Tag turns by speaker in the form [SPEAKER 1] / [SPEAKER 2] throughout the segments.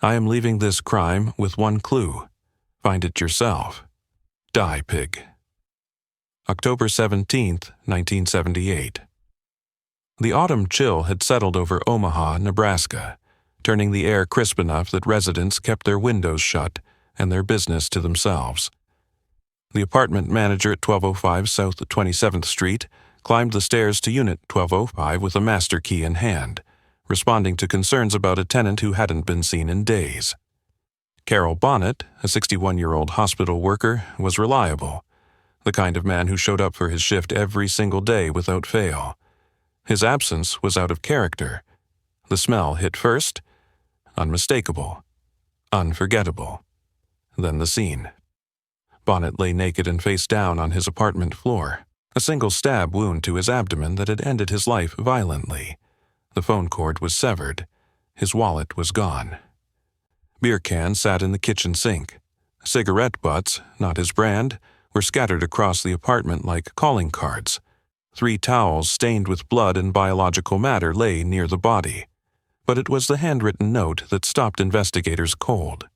[SPEAKER 1] I am leaving this crime with one clue. Find it yourself. Die, pig. October 17, 1978. The autumn chill had settled over Omaha, Nebraska, turning the air crisp enough that residents kept their windows shut and their business to themselves. The apartment manager at 1205 South 27th Street climbed the stairs to Unit 1205 with a master key in hand, responding to concerns about a tenant who hadn't been seen in days. Carroll Bonnet, a 61-year-old hospital worker, was reliable, the kind of man who showed up for his shift every single day without fail. His absence was out of character. The smell hit first, unmistakable, unforgettable. Then the scene. Bonnet lay naked and face down on his apartment floor, a single stab wound to his abdomen that had ended his life violently. The phone cord was severed. His wallet was gone. Beer cans sat in the kitchen sink. Cigarette butts, not his brand, were scattered across the apartment like calling cards. 3 towels stained with blood and biological matter lay near the body. But it was the handwritten note that stopped investigators cold.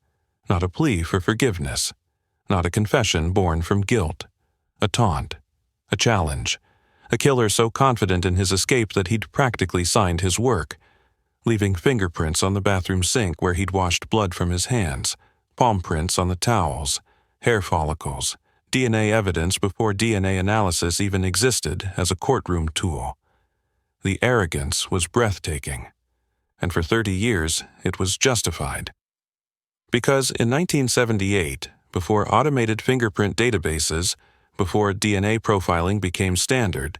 [SPEAKER 1] Not a plea for forgiveness. Not a confession born from guilt. A taunt. A challenge. A killer so confident in his escape that he'd practically signed his work, leaving fingerprints on the bathroom sink where he'd washed blood from his hands, palm prints on the towels, hair follicles, DNA evidence before DNA analysis even existed as a courtroom tool. The arrogance was breathtaking, and for 30 years it was justified. Because in 1978, before automated fingerprint databases, before DNA profiling became standard,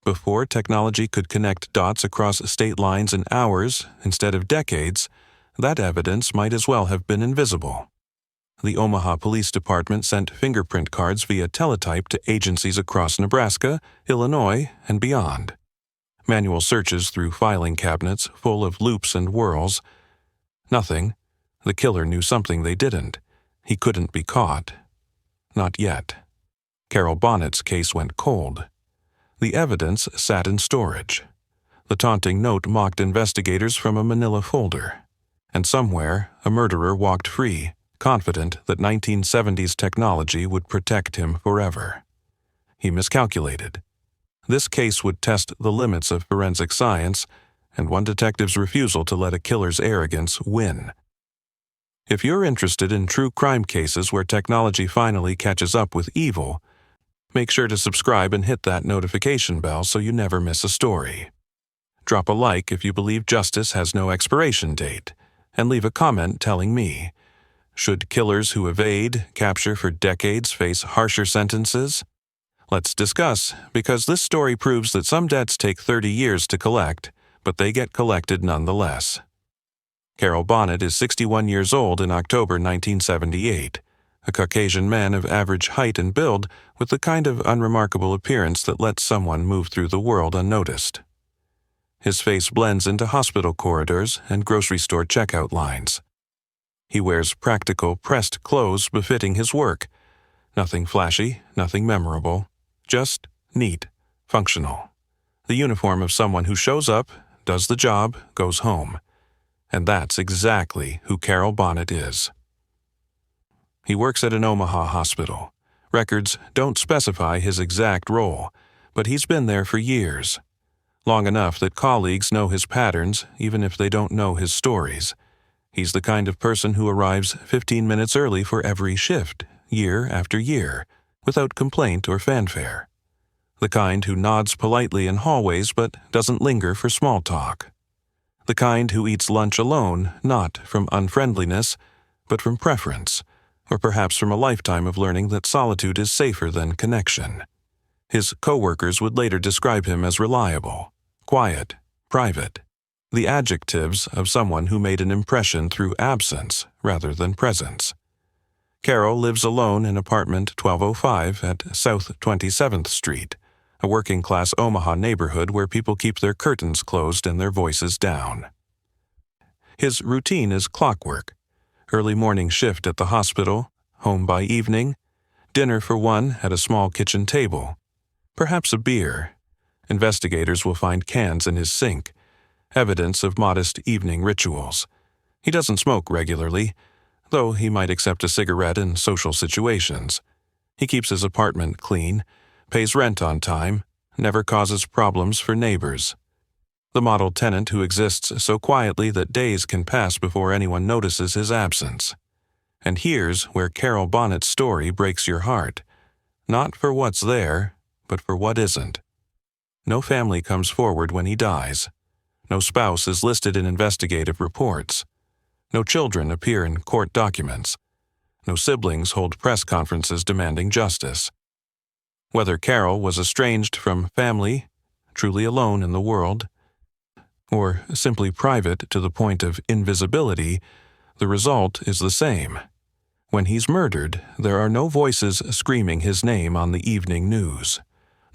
[SPEAKER 1] before technology could connect dots across state lines in hours instead of decades, that evidence might as well have been invisible. The Omaha Police Department sent fingerprint cards via teletype to agencies across Nebraska, Illinois, and beyond. Manual searches through filing cabinets full of loops and whirls. Nothing. The killer knew something they didn't. He couldn't be caught. Not yet. Carroll Bonnet's case went cold. The evidence sat in storage. The taunting note mocked investigators from a manila folder. And somewhere, a murderer walked free, confident that 1970s technology would protect him forever. He miscalculated. This case would test the limits of forensic science and one detective's refusal to let a killer's arrogance win. If you're interested in true crime cases where technology finally catches up with evil, make sure to subscribe and hit that notification bell so you never miss a story. Drop a like if you believe justice has no expiration date, and leave a comment telling me, should killers who evade capture for decades face harsher sentences? Let's discuss, because this story proves that some debts take 30 years to collect, but they get collected nonetheless. Carroll Bonnet is 61 years old in October 1978, a Caucasian man of average height and build with the kind of unremarkable appearance that lets someone move through the world unnoticed. His face blends into hospital corridors and grocery store checkout lines. He wears practical, pressed clothes befitting his work. Nothing flashy, nothing memorable, just neat, functional. The uniform of someone who shows up, does the job, goes home. And that's exactly who Carroll Bonnet is. He works at an Omaha hospital. Records don't specify his exact role, but he's been there for years. Long enough that colleagues know his patterns, even if they don't know his stories. He's the kind of person who arrives 15 minutes early for every shift, year after year, without complaint or fanfare. The kind who nods politely in hallways but doesn't linger for small talk. The kind who eats lunch alone, not from unfriendliness, but from preference, or perhaps from a lifetime of learning that solitude is safer than connection. His coworkers would later describe him as reliable, quiet, private, the adjectives of someone who made an impression through absence rather than presence. Carroll lives alone in apartment 1205 at South 27th Street, a working-class Omaha neighborhood where people keep their curtains closed and their voices down. His routine is clockwork. Early morning shift at the hospital, home by evening, dinner for one at a small kitchen table, perhaps a beer. Investigators will find cans in his sink, evidence of modest evening rituals. He doesn't smoke regularly, though he might accept a cigarette in social situations. He keeps his apartment clean, pays rent on time, never causes problems for neighbors. The model tenant who exists so quietly that days can pass before anyone notices his absence. And here's where Carroll Bonnet's story breaks your heart. Not for what's there, but for what isn't. No family comes forward when he dies. No spouse is listed in investigative reports. No children appear in court documents. No siblings hold press conferences demanding justice. Whether Carroll was estranged from family, truly alone in the world, or simply private to the point of invisibility, the result is the same. When he's murdered, there are no voices screaming his name on the evening news.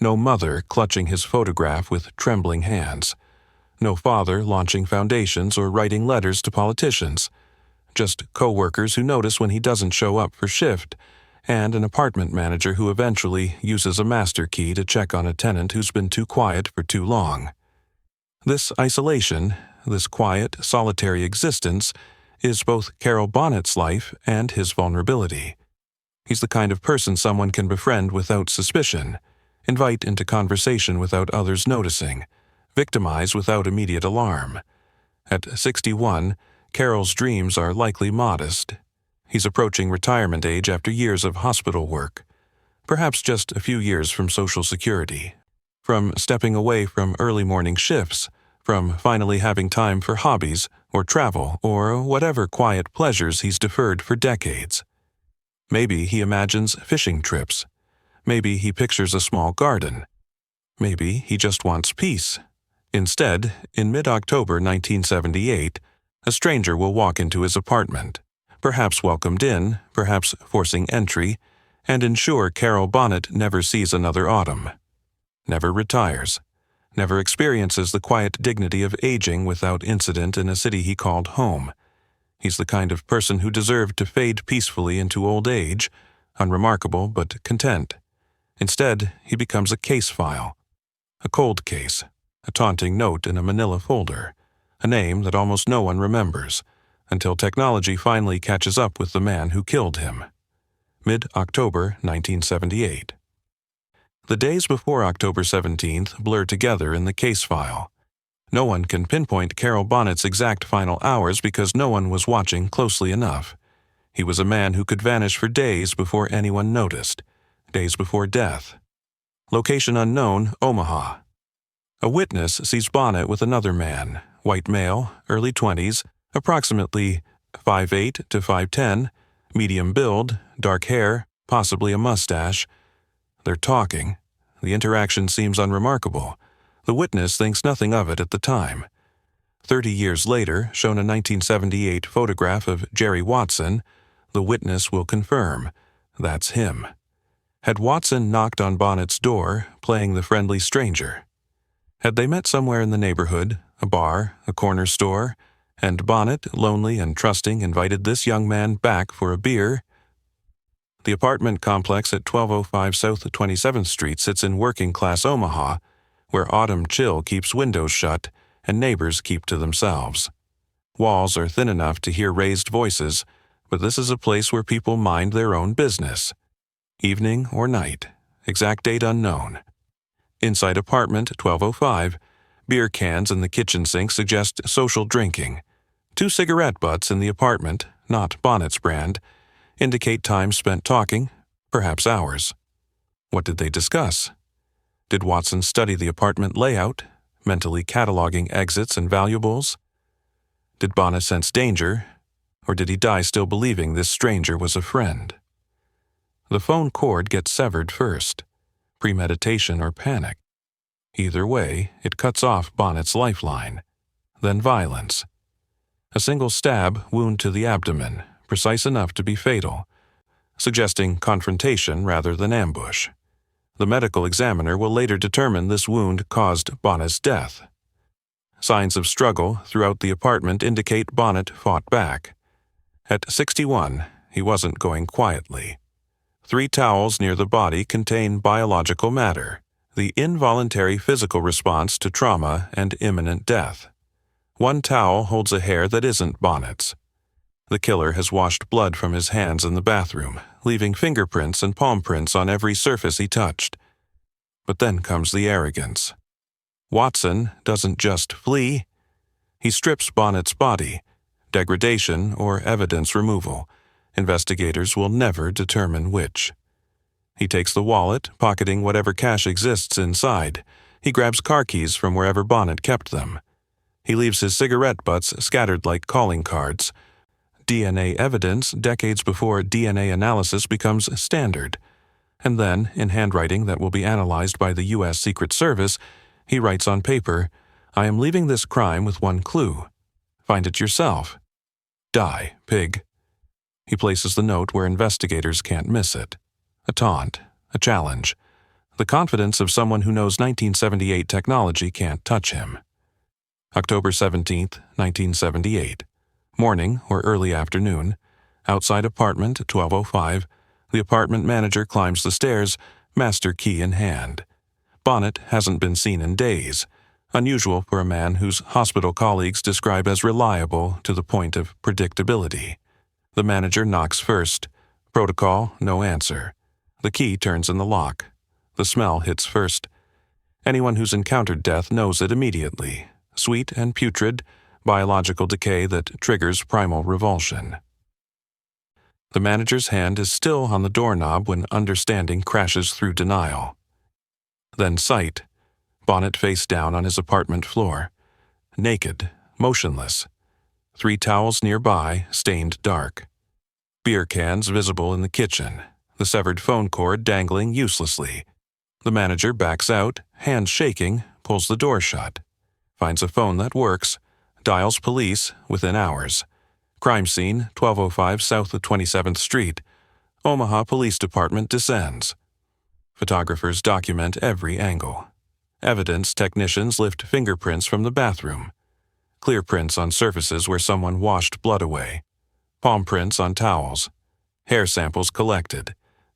[SPEAKER 1] No mother clutching his photograph with trembling hands. No father launching foundations or writing letters to politicians. Just co-workers who notice when he doesn't show up for shift, and an apartment manager who eventually uses a master key to check on a tenant who's been too quiet for too long. This isolation, this quiet, solitary existence, is both Carroll Bonnet's life and his vulnerability. He's the kind of person someone can befriend without suspicion, invite into conversation without others noticing, victimize without immediate alarm. At 61, Carroll's dreams are likely modest. He's approaching retirement age after years of hospital work, perhaps just a few years from Social Security, from stepping away from early morning shifts, from finally having time for hobbies or travel or whatever quiet pleasures he's deferred for decades. Maybe he imagines fishing trips. Maybe he pictures a small garden. Maybe he just wants peace. Instead, in mid-October 1978, a stranger will walk into his apartment, perhaps welcomed in, perhaps forcing entry, and ensure Carroll Bonnet never sees another autumn, never retires, never experiences the quiet dignity of aging without incident in a city he called home. He's the kind of person who deserved to fade peacefully into old age, unremarkable but content. Instead, he becomes a case file, a cold case, a taunting note in a manila folder, a name that almost no one remembers, until technology finally catches up with the man who killed him. Mid-October 1978. The days before October 17th blur together in the case file. No one can pinpoint Carroll Bonnet's exact final hours because no one was watching closely enough. He was a man who could vanish for days before anyone noticed, days before death. Location unknown, Omaha. A witness sees Bonnet with another man, white male, early 20s, approximately 5'8" to 5'10", medium build, dark hair, possibly a mustache. They're talking. The interaction seems unremarkable. The witness thinks nothing of it at the time. 30 years later, shown a 1978 photograph of Jerry Watson, the witness will confirm. That's him. Had Watson knocked on Bonnet's door, playing the friendly stranger? Had they met somewhere in the neighborhood, a bar, a corner store, and Bonnet, lonely and trusting, invited this young man back for a beer? The apartment complex at 1205 South 27th Street sits in working-class Omaha, where autumn chill keeps windows shut and neighbors keep to themselves. Walls are thin enough to hear raised voices, but this is a place where people mind their own business. Evening or night, exact date unknown. Inside apartment 1205, beer cans in the kitchen sink suggest social drinking. 2 cigarette butts in the apartment, not Bonnet's brand, indicate time spent talking, perhaps hours. What did they discuss? Did Watson study the apartment layout, mentally cataloging exits and valuables? Did Bonnet sense danger, or did he die still believing this stranger was a friend? The phone cord gets severed first, premeditation or panic. Either way, it cuts off Bonnet's lifeline. Then violence. A single stab wound to the abdomen, precise enough to be fatal, suggesting confrontation rather than ambush. The medical examiner will later determine this wound caused Bonnet's death. Signs of struggle throughout the apartment indicate Bonnet fought back. At 61, he wasn't going quietly. 3 towels near the body contain biological matter, the involuntary physical response to trauma and imminent death. One towel holds a hair that isn't Bonnet's. The killer has washed blood from his hands in the bathroom, leaving fingerprints and palm prints on every surface he touched. But then comes the arrogance. Watson doesn't just flee. He strips Bonnet's body. Degradation or evidence removal. Investigators will never determine which. He takes the wallet, pocketing whatever cash exists inside. He grabs car keys from wherever Bonnet kept them. He leaves his cigarette butts scattered like calling cards. DNA evidence decades before DNA analysis becomes standard. And then, in handwriting that will be analyzed by the U.S. Secret Service, he writes on paper, "I am leaving this crime with one clue. Find it yourself. Die, pig." He places the note where investigators can't miss it. A taunt, a challenge. The confidence of someone who knows 1978 technology can't touch him. October 17, 1978. Morning or early afternoon. Outside apartment 1205. The apartment manager climbs the stairs, master key in hand. Bonnet hasn't been seen in days. Unusual for a man whose hospital colleagues describe as reliable to the point of predictability. The manager knocks first. Protocol, no answer. The key turns in the lock. The smell hits first. Anyone who's encountered death knows it immediately. Sweet and putrid, biological decay that triggers primal revulsion. The manager's hand is still on the doorknob when understanding crashes through denial. Then sight. Bonnet face down on his apartment floor. Naked, motionless. 3 towels nearby, stained dark. Beer cans visible in the kitchen. The severed phone cord dangling uselessly. The manager backs out, hands shaking, pulls the door shut. Finds a phone that works. Dials police within hours. Crime scene, 1205 south of 27th Street. Omaha Police Department descends. Photographers document every angle. Evidence technicians lift fingerprints from the bathroom. Clear prints on surfaces where someone washed blood away. Palm prints on towels. Hair samples collected.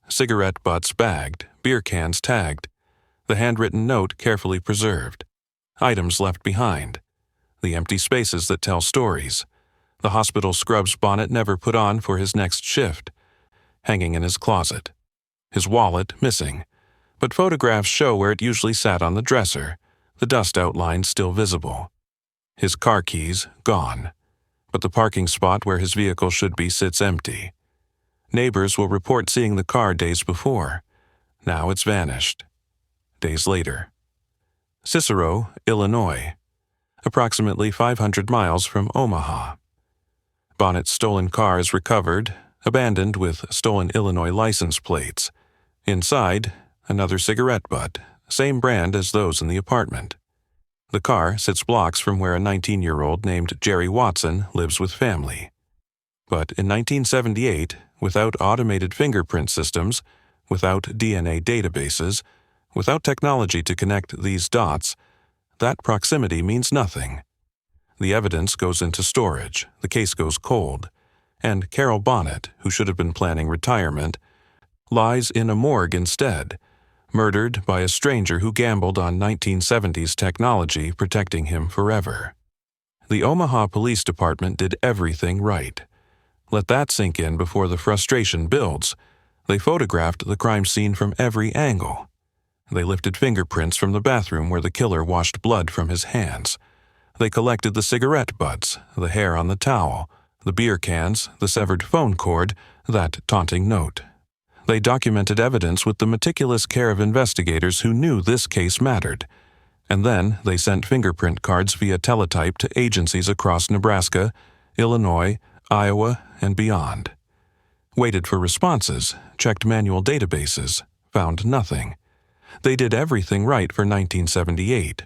[SPEAKER 1] Cigarette butts bagged. Beer cans tagged. The handwritten note carefully preserved. Items left behind. The empty spaces that tell stories. The hospital scrubs Bonnet never put on for his next shift. Hanging in his closet. His wallet missing. But photographs show where it usually sat on the dresser, the dust outline still visible. His car keys gone. But the parking spot where his vehicle should be sits empty. Neighbors will report seeing the car days before. Now it's vanished. Days later. Cicero, Illinois. Approximately 500 miles from Omaha. Bonnet's stolen car is recovered, abandoned with stolen Illinois license plates. Inside, another cigarette butt, same brand as those in the apartment. The car sits blocks from where a 19-year-old named Jerry Watson lives with family. But in 1978, without automated fingerprint systems, without DNA databases, without technology to connect these dots, that proximity means nothing. The evidence goes into storage, the case goes cold, and Carroll Bonnet, who should have been planning retirement, lies in a morgue instead, murdered by a stranger who gambled on 1970s technology protecting him forever. The Omaha Police Department did everything right. Let that sink in before the frustration builds. They photographed the crime scene from every angle. They lifted fingerprints from the bathroom where the killer washed blood from his hands. They collected the cigarette butts, the hair on the towel, the beer cans, the severed phone cord, that taunting note. They documented evidence with the meticulous care of investigators who knew this case mattered. And then they sent fingerprint cards via teletype to agencies across Nebraska, Illinois, Iowa, and beyond. Waited for responses, checked manual databases, found nothing. They did everything right for 1978.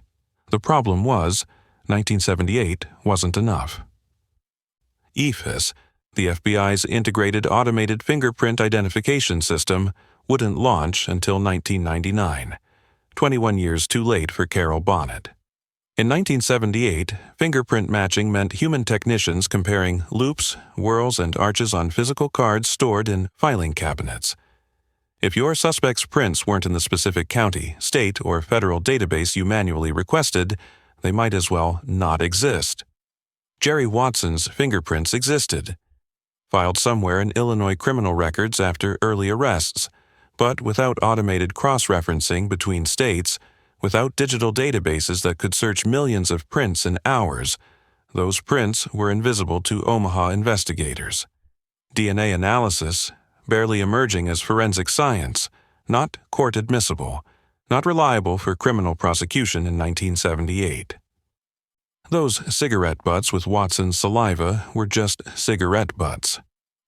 [SPEAKER 1] The problem was, 1978 wasn't enough. EFIS, the FBI's integrated automated fingerprint identification system, wouldn't launch until 1999, 21 years too late for Carroll Bonnet. In 1978, fingerprint matching meant human technicians comparing loops, whorls, and arches on physical cards stored in filing cabinets. If your suspect's prints weren't in the specific county, state, or federal database you manually requested, they might as well not exist. Jerry Watson's fingerprints existed, filed somewhere in Illinois criminal records after early arrests, but without automated cross-referencing between states, without digital databases that could search millions of prints in hours, those prints were invisible to Omaha investigators. DNA analysis, barely emerging as forensic science, not court-admissible, not reliable for criminal prosecution in 1978. Those cigarette butts with Watson's saliva were just cigarette butts,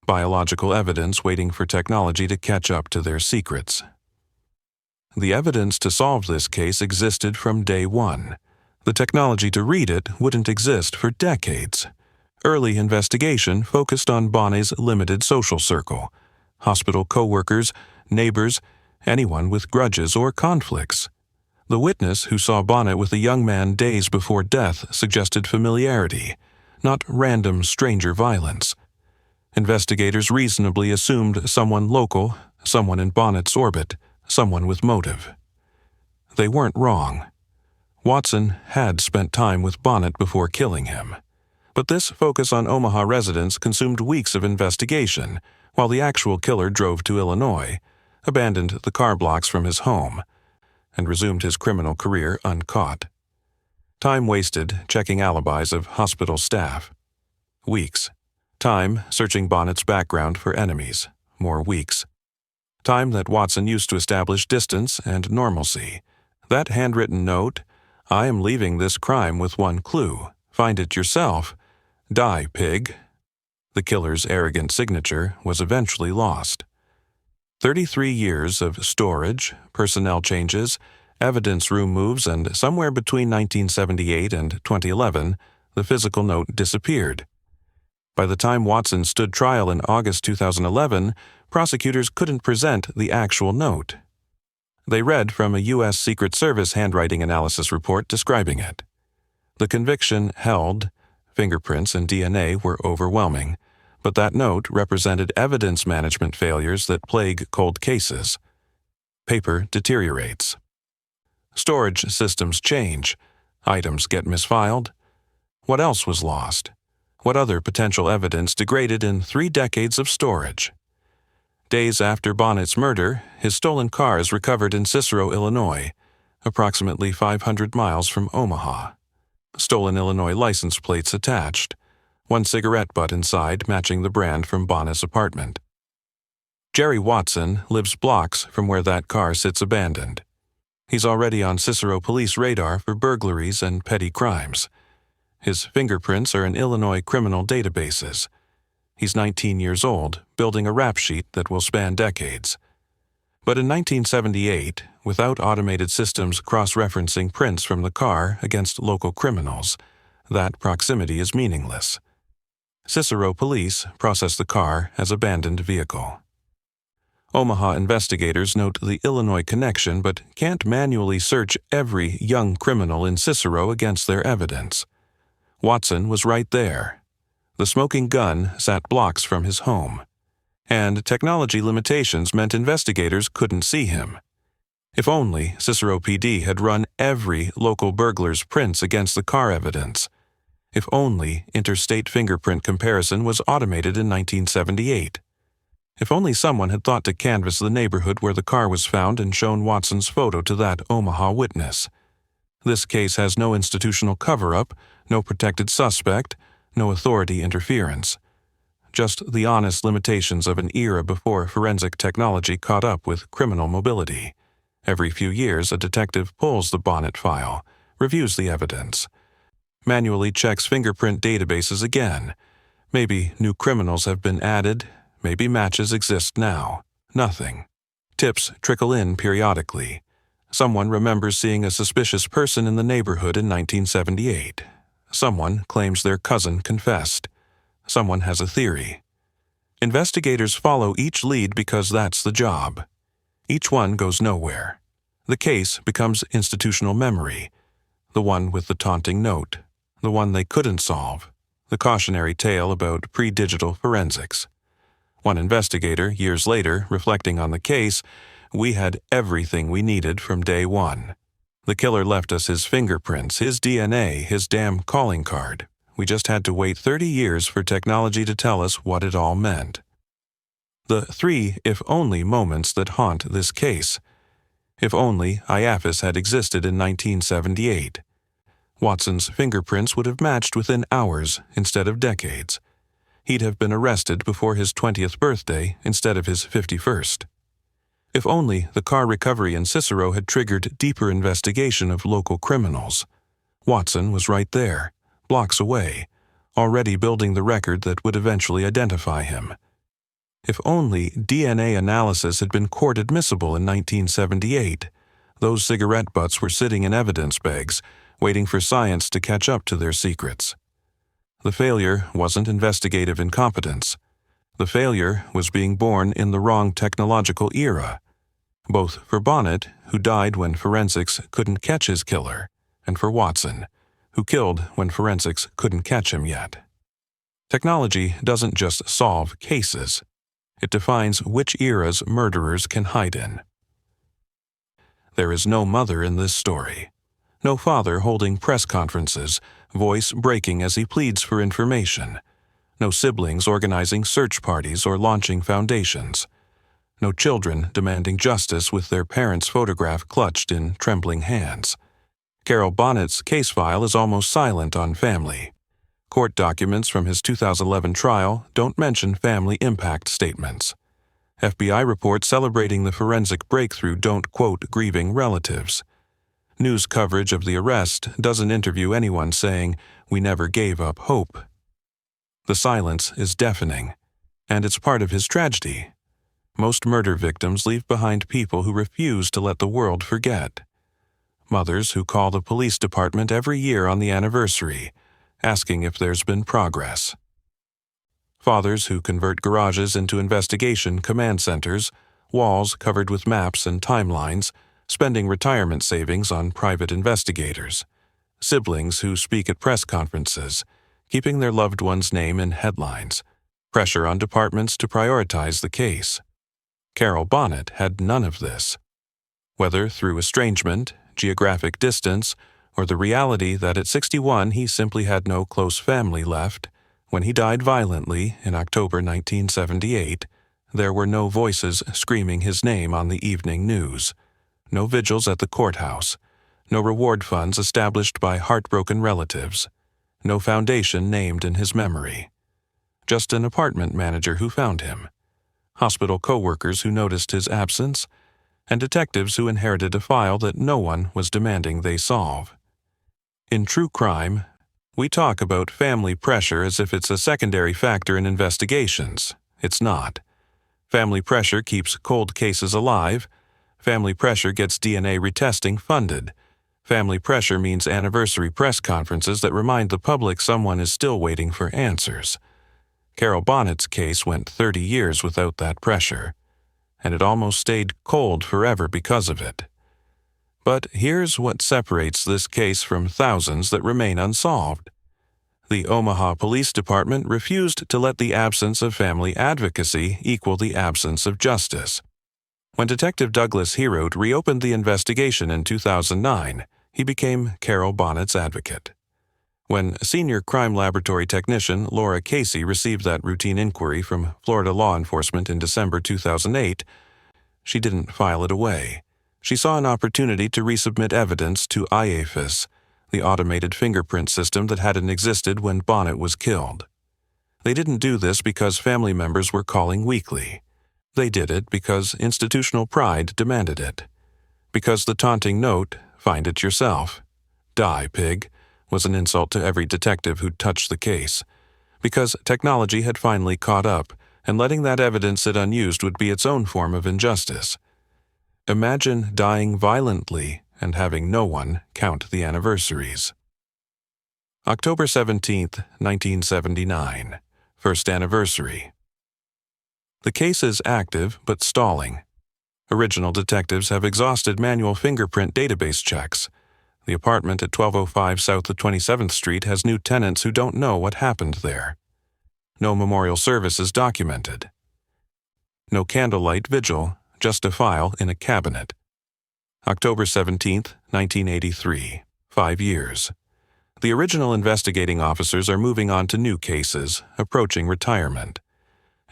[SPEAKER 1] biological evidence waiting for technology to catch up to their secrets. The evidence to solve this case existed from day one. The technology to read it wouldn't exist for decades. Early investigation focused on Bonnet's limited social circle, hospital co-workers, neighbors, anyone with grudges or conflicts. The witness who saw Bonnet with a young man days before death suggested familiarity, not random stranger violence. Investigators reasonably assumed someone local, someone in Bonnet's orbit, someone with motive. They weren't wrong. Watson had spent time with Bonnet before killing him. But this focus on Omaha residents consumed weeks of investigation, while the actual killer drove to Illinois, abandoned the car blocks from his home, and resumed his criminal career uncaught. Time wasted checking alibis of hospital staff. Weeks. Time searching Bonnet's background for enemies. More weeks. Time that Watson used to establish distance and normalcy. That handwritten note, "I am leaving this crime with one clue. Find it yourself. Die, pig." The killer's arrogant signature was eventually lost. 33 years of storage, personnel changes, evidence room moves, and somewhere between 1978 and 2011, the physical note disappeared. By the time Watson stood trial in August 2011, prosecutors couldn't present the actual note. They read from a U.S. Secret Service handwriting analysis report describing it. The conviction held, fingerprints and DNA were overwhelming, but that note represented evidence management failures that plague cold cases. Paper deteriorates. Storage systems change. Items get misfiled. What else was lost? What other potential evidence degraded in 3 decades of storage? Days after Bonnet's murder, his stolen car is recovered in Cicero, Illinois, approximately 500 miles from Omaha. Stolen Illinois license plates attached. One cigarette butt inside matching the brand from Bonnet's apartment. Jerry Watson lives blocks from where that car sits abandoned. He's already on Cicero police radar for burglaries and petty crimes. His fingerprints are in Illinois criminal databases. He's 19 years old, building a rap sheet that will span decades. But in 1978, without automated systems cross-referencing prints from the car against local criminals, that proximity is meaningless. Cicero police process the car as abandoned vehicle. Omaha investigators note the Illinois connection but can't manually search every young criminal in Cicero against their evidence. Watson was right there. The smoking gun sat blocks from his home. And technology limitations meant investigators couldn't see him. If only Cicero PD had run every local burglar's prints against the car evidence. If only interstate fingerprint comparison was automated in 1978. If only someone had thought to canvass the neighborhood where the car was found and shown Watson's photo to that Omaha witness. This case has no institutional cover-up, no protected suspect, no authority interference. Just the honest limitations of an era before forensic technology caught up with criminal mobility. Every few years, a detective pulls the Bonnet file, reviews the evidence, manually checks fingerprint databases again. Maybe new criminals have been added, maybe matches exist now. Nothing. Tips trickle in periodically. Someone remembers seeing a suspicious person in the neighborhood in 1978. Someone claims their cousin confessed. Someone has a theory. Investigators follow each lead because that's the job. Each one goes nowhere. The case becomes institutional memory. The one with the taunting note. The one they couldn't solve. The cautionary tale about pre-digital forensics. One investigator, years later, reflecting on the case, "We had everything we needed from day one. The killer left us his fingerprints, his DNA, his damn calling card. we just had to wait 30 years for technology to tell us what it all meant. The 3 if only moments that haunt this case. If only IAFIS had existed in 1978. Watson's fingerprints would have matched within hours instead of decades. He'd have been arrested before his 20th birthday instead of his 51st. If only the car recovery in Cicero had triggered deeper investigation of local criminals. Watson was right there, blocks away, already building the record that would eventually identify him. If only DNA analysis had been court admissible in 1978, those cigarette butts were sitting in evidence bags, waiting for science to catch up to their secrets. The failure wasn't investigative incompetence. The failure was being born in the wrong technological era, both for Bonnet, who died when forensics couldn't catch his killer, and for Watson, who killed when forensics couldn't catch him yet. Technology doesn't just solve cases. It defines which eras murderers can hide in. There is no mother in this story. No father holding press conferences, voice breaking as he pleads for information. No siblings organizing search parties or launching foundations. No children demanding justice with their parents' photograph clutched in trembling hands. Carroll Bonnet's case file is almost silent on family. Court documents from his 2011 trial don't mention family impact statements. FBI reports celebrating the forensic breakthrough don't quote grieving relatives. News coverage of the arrest doesn't interview anyone saying, "We never gave up hope." The silence is deafening, and it's part of his tragedy. Most murder victims leave behind people who refuse to let the world forget. Mothers who call the police department every year on the anniversary, asking if there's been progress. Fathers who convert garages into investigation command centers, walls covered with maps and timelines, spending retirement savings on private investigators. Siblings who speak at press conferences, keeping their loved one's name in headlines. Pressure on departments to prioritize the case. Carroll Bonnet had none of this. Whether through estrangement, geographic distance, or the reality that at 61 he simply had no close family left, when he died violently in October 1978, there were no voices screaming his name on the evening news, no vigils at the courthouse, no reward funds established by heartbroken relatives, no foundation named in his memory. Just an apartment manager who found him, hospital co-workers who noticed his absence, and detectives who inherited a file that no one was demanding they solve. In true crime, we talk about family pressure as if it's a secondary factor in investigations. It's not. Family pressure keeps cold cases alive. Family pressure gets DNA retesting funded. Family pressure means anniversary press conferences that remind the public someone is still waiting for answers. Carroll Bonnet's case went 30 years without that pressure, and it almost stayed cold forever because of it. But here's what separates this case from thousands that remain unsolved. The Omaha Police Department refused to let the absence of family advocacy equal the absence of justice. When Detective Douglas Herold reopened the investigation in 2009, he became Carroll Bonnet's advocate. When senior crime laboratory technician Laura Casey received that routine inquiry from Florida law enforcement in December 2008, she didn't file it away. She saw an opportunity to resubmit evidence to IAFIS, the automated fingerprint system that hadn't existed when Bonnet was killed. They didn't do this because family members were calling weekly. They did it because institutional pride demanded it. Because the taunting note, "Find it yourself. Die, pig," was an insult to every detective who'd touched the case. Because technology had finally caught up, and letting that evidence sit unused would be its own form of injustice. Imagine dying violently and having no one count the anniversaries. October 17, 1979. First anniversary. The case is active but stalling. Original detectives have exhausted manual fingerprint database checks. The apartment at 1205 South of 27th Street has new tenants who don't know what happened there. No memorial service is documented. No candlelight vigil, just a file in a cabinet. October 17, 1983. 5 years. The original investigating officers are moving on to new cases, approaching retirement.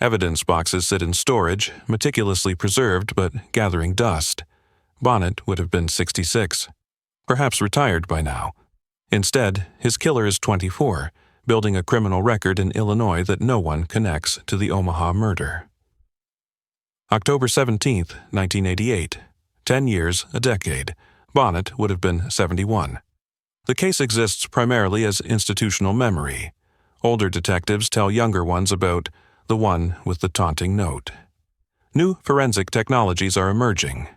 [SPEAKER 1] Evidence boxes sit in storage, meticulously preserved but gathering dust. Bonnet would have been 66, perhaps retired by now. Instead, his killer is 24, building a criminal record in Illinois that no one connects to the Omaha murder. October 17, 1988. 10 years, a decade. Bonnet would have been 71. The case exists primarily as institutional memory. Older detectives tell younger ones about the one with the taunting note. New forensic technologies are emerging.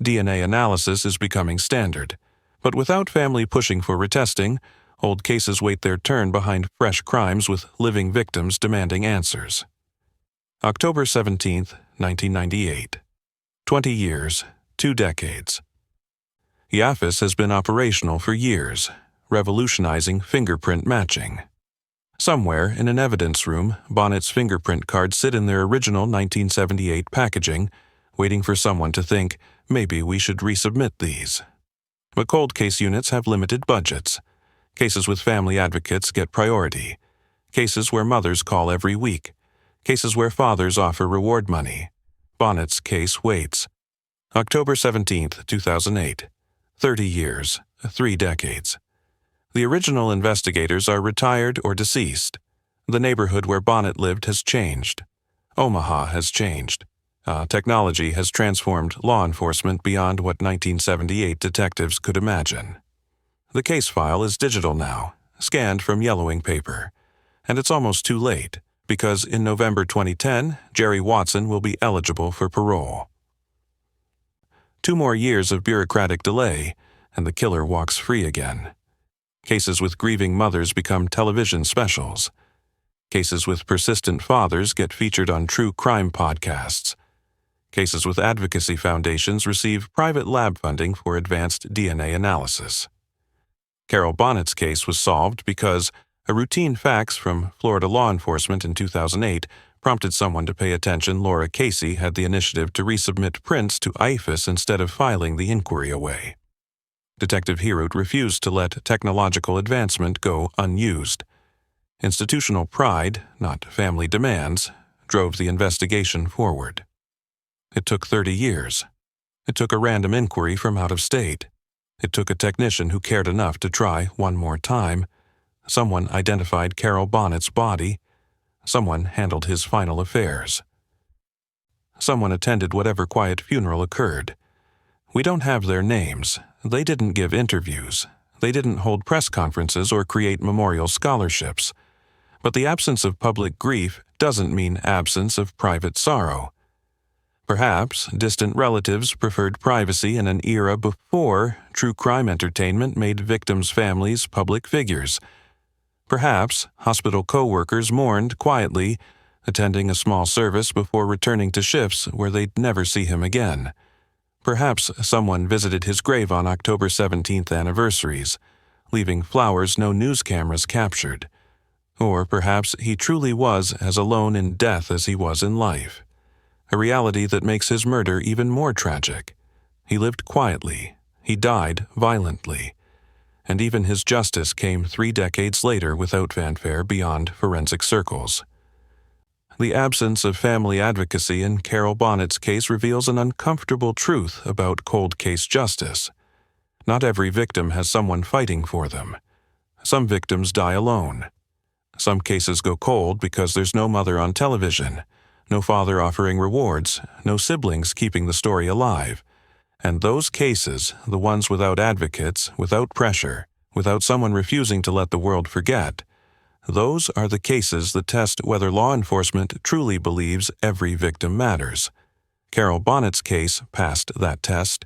[SPEAKER 1] DNA analysis is becoming standard. But without family pushing for retesting, old cases wait their turn behind fresh crimes with living victims demanding answers. October 17, 1998. 20 years, 2 decades. YAFIS has been operational for years, revolutionizing fingerprint matching. Somewhere in an evidence room, Bonnet's fingerprint cards sit in their original 1978 packaging, waiting for someone to think, maybe we should resubmit these. But cold case units have limited budgets. Cases with family advocates get priority. Cases where mothers call every week. Cases where fathers offer reward money. Bonnet's case waits. October 17, 2008. 30 years, 3 decades. The original investigators are retired or deceased. The neighborhood where Bonnet lived has changed. Omaha has changed. Technology has transformed law enforcement beyond what 1978 detectives could imagine. The case file is digital now, scanned from yellowing paper. And it's almost too late, because in November 2010, Jerry Watson will be eligible for parole. 2 more years of bureaucratic delay, and the killer walks free again. Cases with grieving mothers become television specials. Cases with persistent fathers get featured on true crime podcasts. Cases with advocacy foundations receive private lab funding for advanced DNA analysis. Carroll Bonnet's case was solved because a routine fax from Florida law enforcement in 2008 prompted someone to pay attention. Laura Casey had the initiative to resubmit prints to IFAS instead of filing the inquiry away. Detective Herod refused to let technological advancement go unused. Institutional pride, not family demands, drove the investigation forward. It took 30 years. It took a random inquiry from out of state. It took a technician who cared enough to try one more time. Someone identified Carroll Bonnet's body. Someone handled his final affairs. Someone attended whatever quiet funeral occurred. We don't have their names. They didn't give interviews. They didn't hold press conferences or create memorial scholarships. But the absence of public grief doesn't mean absence of private sorrow. Perhaps distant relatives preferred privacy in an era before true crime entertainment made victims' families public figures. Perhaps hospital co-workers mourned quietly, attending a small service before returning to shifts where they'd never see him again. Perhaps someone visited his grave on October 17th anniversaries, leaving flowers no news cameras captured. Or perhaps he truly was as alone in death as he was in life. A reality that makes his murder even more tragic. He lived quietly. He died violently. And even his justice came 3 decades later without fanfare beyond forensic circles. The absence of family advocacy in Carroll Bonnet's case reveals an uncomfortable truth about cold case justice. Not every victim has someone fighting for them. Some victims die alone. Some cases go cold because there's no mother on television, no father offering rewards, no siblings keeping the story alive. And those cases, the ones without advocates, without pressure, without someone refusing to let the world forget, those are the cases that test whether law enforcement truly believes every victim matters. Carroll Bonnet's case passed that test.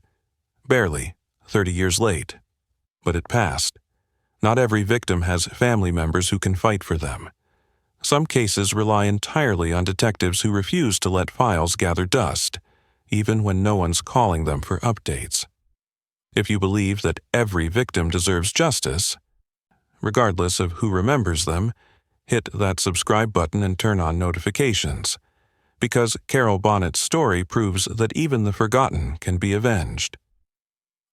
[SPEAKER 1] Barely, 30 years late. But it passed. Not every victim has family members who can fight for them. Some cases rely entirely on detectives who refuse to let files gather dust, even when no one's calling them for updates. If you believe that every victim deserves justice, regardless of who remembers them, hit that subscribe button and turn on notifications, because Carroll Bonnet's story proves that even the forgotten can be avenged.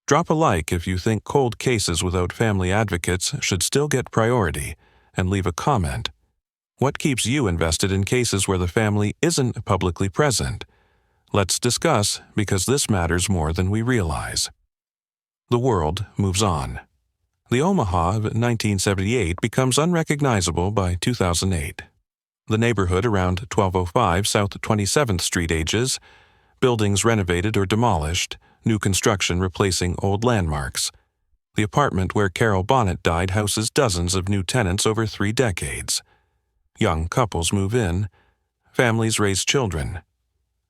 [SPEAKER 1] Drop a like if you think cold cases without family advocates should still get priority, and leave a comment. What keeps you invested in cases where the family isn't publicly present? Let's discuss, because this matters more than we realize. The world moves on. The Omaha of 1978 becomes unrecognizable by 2008. The neighborhood around 1205 South 27th Street ages, buildings renovated or demolished, new construction replacing old landmarks. The apartment where Carroll Bonnet died houses dozens of new tenants over 3 decades. Young couples move in. Families raise children.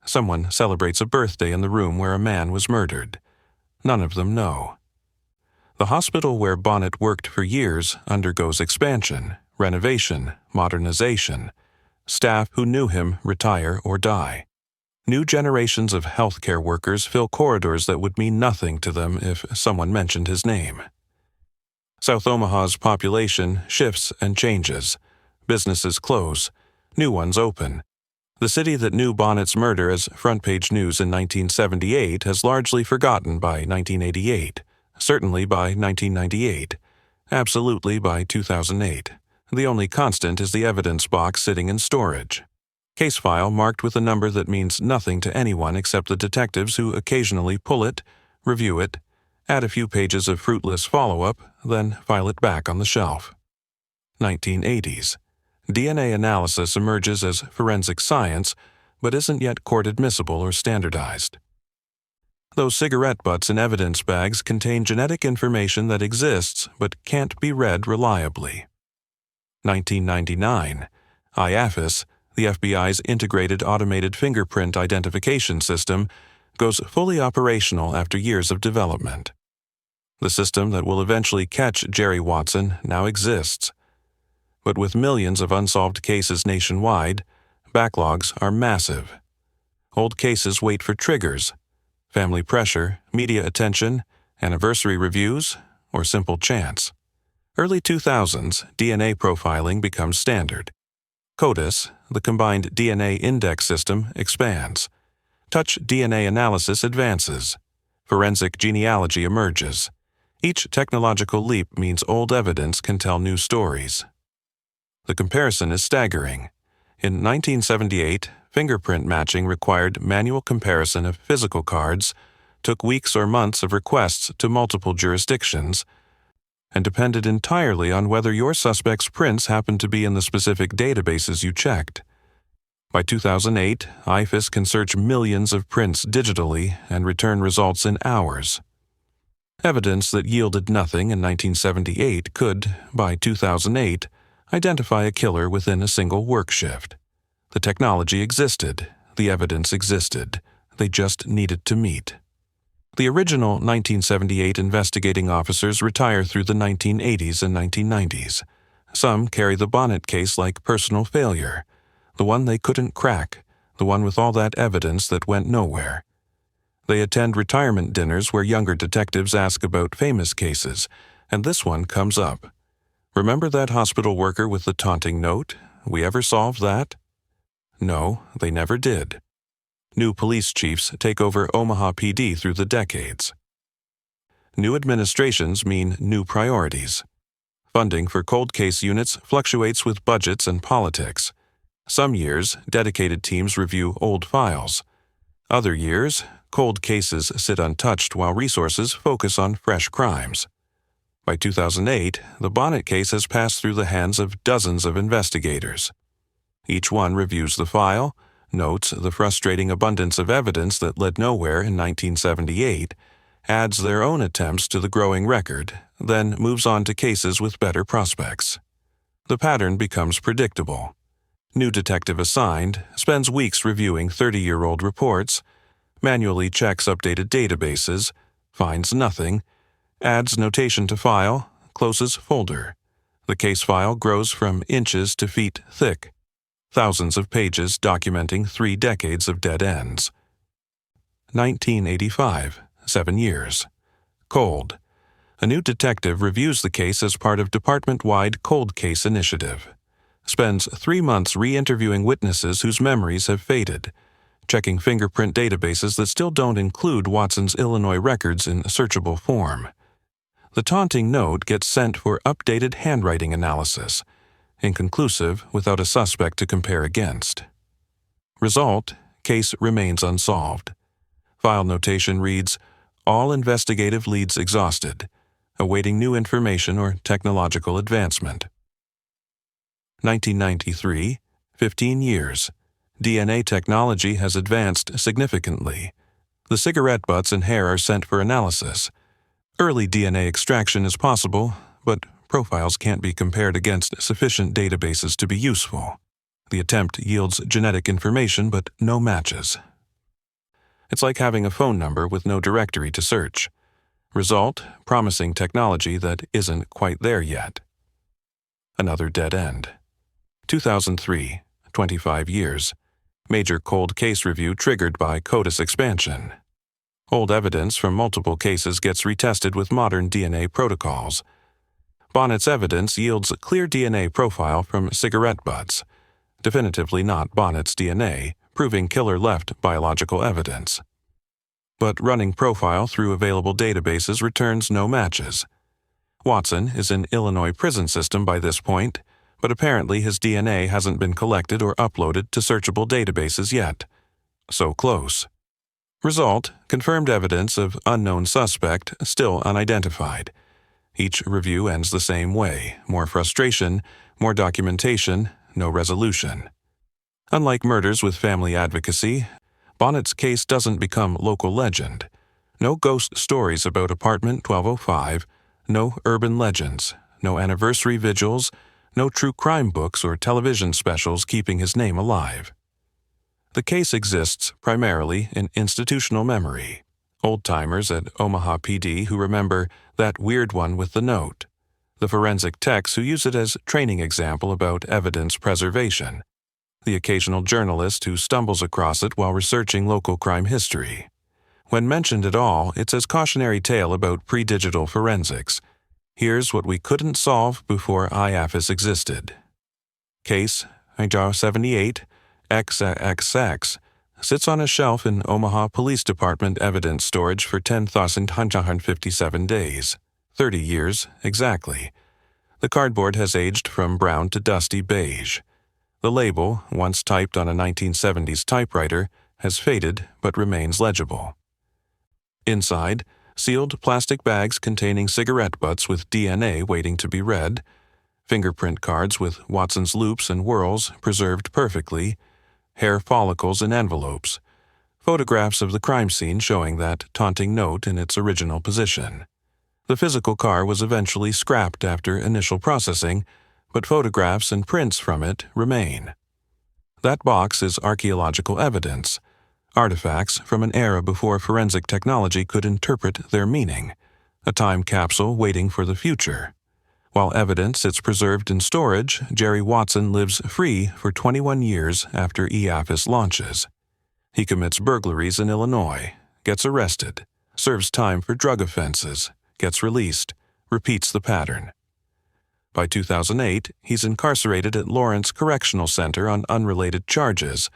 [SPEAKER 1] Someone celebrates a birthday in the room where a man was murdered. None of them know. The hospital where Bonnet worked for years undergoes expansion, renovation, modernization. Staff who knew him retire or die. New generations of healthcare workers fill corridors that would mean nothing to them if someone mentioned his name. South Omaha's population shifts and changes. Businesses close. New ones open. The city that knew Bonnet's murder as front-page news in 1978 has largely forgotten by 1988. Certainly by 1998, absolutely by 2008. The only constant is the evidence box sitting in storage. Case file marked with a number that means nothing to anyone except the detectives who occasionally pull it, review it, add a few pages of fruitless follow-up, then file it back on the shelf. 1980s. DNA analysis emerges as forensic science, but isn't yet court-admissible or standardized. Those cigarette butts in evidence bags contain genetic information that exists but can't be read reliably. 1999. IAFIS, the FBI's integrated automated fingerprint identification system, goes fully operational after years of development. The system that will eventually catch Jerry Watson now exists. But with millions of unsolved cases nationwide, backlogs are massive. Old cases wait for triggers. Family pressure, media attention, anniversary reviews, or simple chance. Early 2000s, DNA profiling becomes standard. CODIS, the combined DNA index system, expands. Touch DNA analysis advances. Forensic genealogy emerges. Each technological leap means old evidence can tell new stories. The comparison is staggering. In 1978, fingerprint matching required manual comparison of physical cards, took weeks or months of requests to multiple jurisdictions, and depended entirely on whether your suspect's prints happened to be in the specific databases you checked. By 2008, IFIS can search millions of prints digitally and return results in hours. Evidence that yielded nothing in 1978 could, by 2008, identify a killer within a single work shift. The technology existed, the evidence existed, they just needed to meet. The original 1978 investigating officers retire through the 1980s and 1990s. Some carry the Bonnet case like personal failure, the one they couldn't crack, the one with all that evidence that went nowhere. They attend retirement dinners where younger detectives ask about famous cases, and this one comes up. Remember that hospital worker with the taunting note? We ever solved that? No, they never did. New police chiefs take over Omaha PD through the decades. New administrations mean new priorities. Funding for cold case units fluctuates with budgets and politics. Some years, dedicated teams review old files. Other years, cold cases sit untouched while resources focus on fresh crimes. By 2008, the Bonnet case has passed through the hands of dozens of investigators. Each one reviews the file, notes the frustrating abundance of evidence that led nowhere in 1978, adds their own attempts to the growing record, then moves on to cases with better prospects. The pattern becomes predictable. New detective assigned spends weeks reviewing 30-year-old reports, manually checks updated databases, finds nothing, adds notation to file, closes folder. The case file grows from inches to feet thick. Thousands of pages documenting 3 decades of dead ends. 1985, 7 years. Cold. A new detective reviews the case as part of department-wide cold case initiative. Spends 3 months re-interviewing witnesses whose memories have faded. checking fingerprint databases that still don't include Watson's Illinois records in searchable form. The taunting note gets sent for updated handwriting analysis, inconclusive without a suspect to compare against. Result: case remains unsolved. File notation reads, "All investigative leads exhausted, awaiting new information or technological advancement." 1993, 15 years. DNA technology has advanced significantly. The cigarette butts and hair are sent for analysis. Early DNA extraction is possible, but profiles can't be compared against sufficient databases to be useful. The attempt yields genetic information, but no matches. It's like having a phone number with no directory to search. Result: promising technology that isn't quite there yet. Another dead end. 2003, 25 years. Major cold case review triggered by CODIS expansion. Old evidence from multiple cases gets retested with modern DNA protocols. Bonnet's evidence yields a clear DNA profile from cigarette butts, definitively not Bonnet's DNA, proving killer left biological evidence. But running profile through available databases returns no matches. Watson is in Illinois prison system by this point, but apparently his DNA hasn't been collected or uploaded to searchable databases yet. So close. Result: confirmed evidence of unknown suspect, still unidentified. Each review ends the same way: more frustration, more documentation, no resolution. Unlike murders with family advocacy, Bonnet's case doesn't become local legend. No ghost stories about apartment 1205, no urban legends, no anniversary vigils, no true crime books or television specials keeping his name alive. The case exists primarily in institutional memory. Old-timers at Omaha PD who remember that weird one with the note. The forensic techs who use it as training example about evidence preservation. The occasional journalist who stumbles across it while researching local crime history. When mentioned at all, it's as cautionary tale about pre-digital forensics. Here's what we couldn't solve before IAFIS existed. Case HR78 XXX sits on a shelf in Omaha Police Department evidence storage for 10,157 days, 30 years exactly. The cardboard has aged from brown to dusty beige. The label, once typed on a 1970s typewriter, has faded but remains legible. Inside, sealed plastic bags containing cigarette butts with DNA waiting to be read, fingerprint cards with Watson's loops and whorls preserved perfectly, hair follicles in envelopes, photographs of the crime scene showing that taunting note in its original position. The physical car was eventually scrapped after initial processing, but photographs and prints from it remain. That box is archaeological evidence, artifacts from an era before forensic technology could interpret their meaning, a time capsule waiting for the future. While evidence sits preserved in storage, Jerry Watson lives free for 21 years after IAFIS launches. He commits burglaries in Illinois, gets arrested, serves time for drug offenses, gets released, repeats the pattern. By 2008, he's incarcerated at Lawrence Correctional Center on unrelated charges,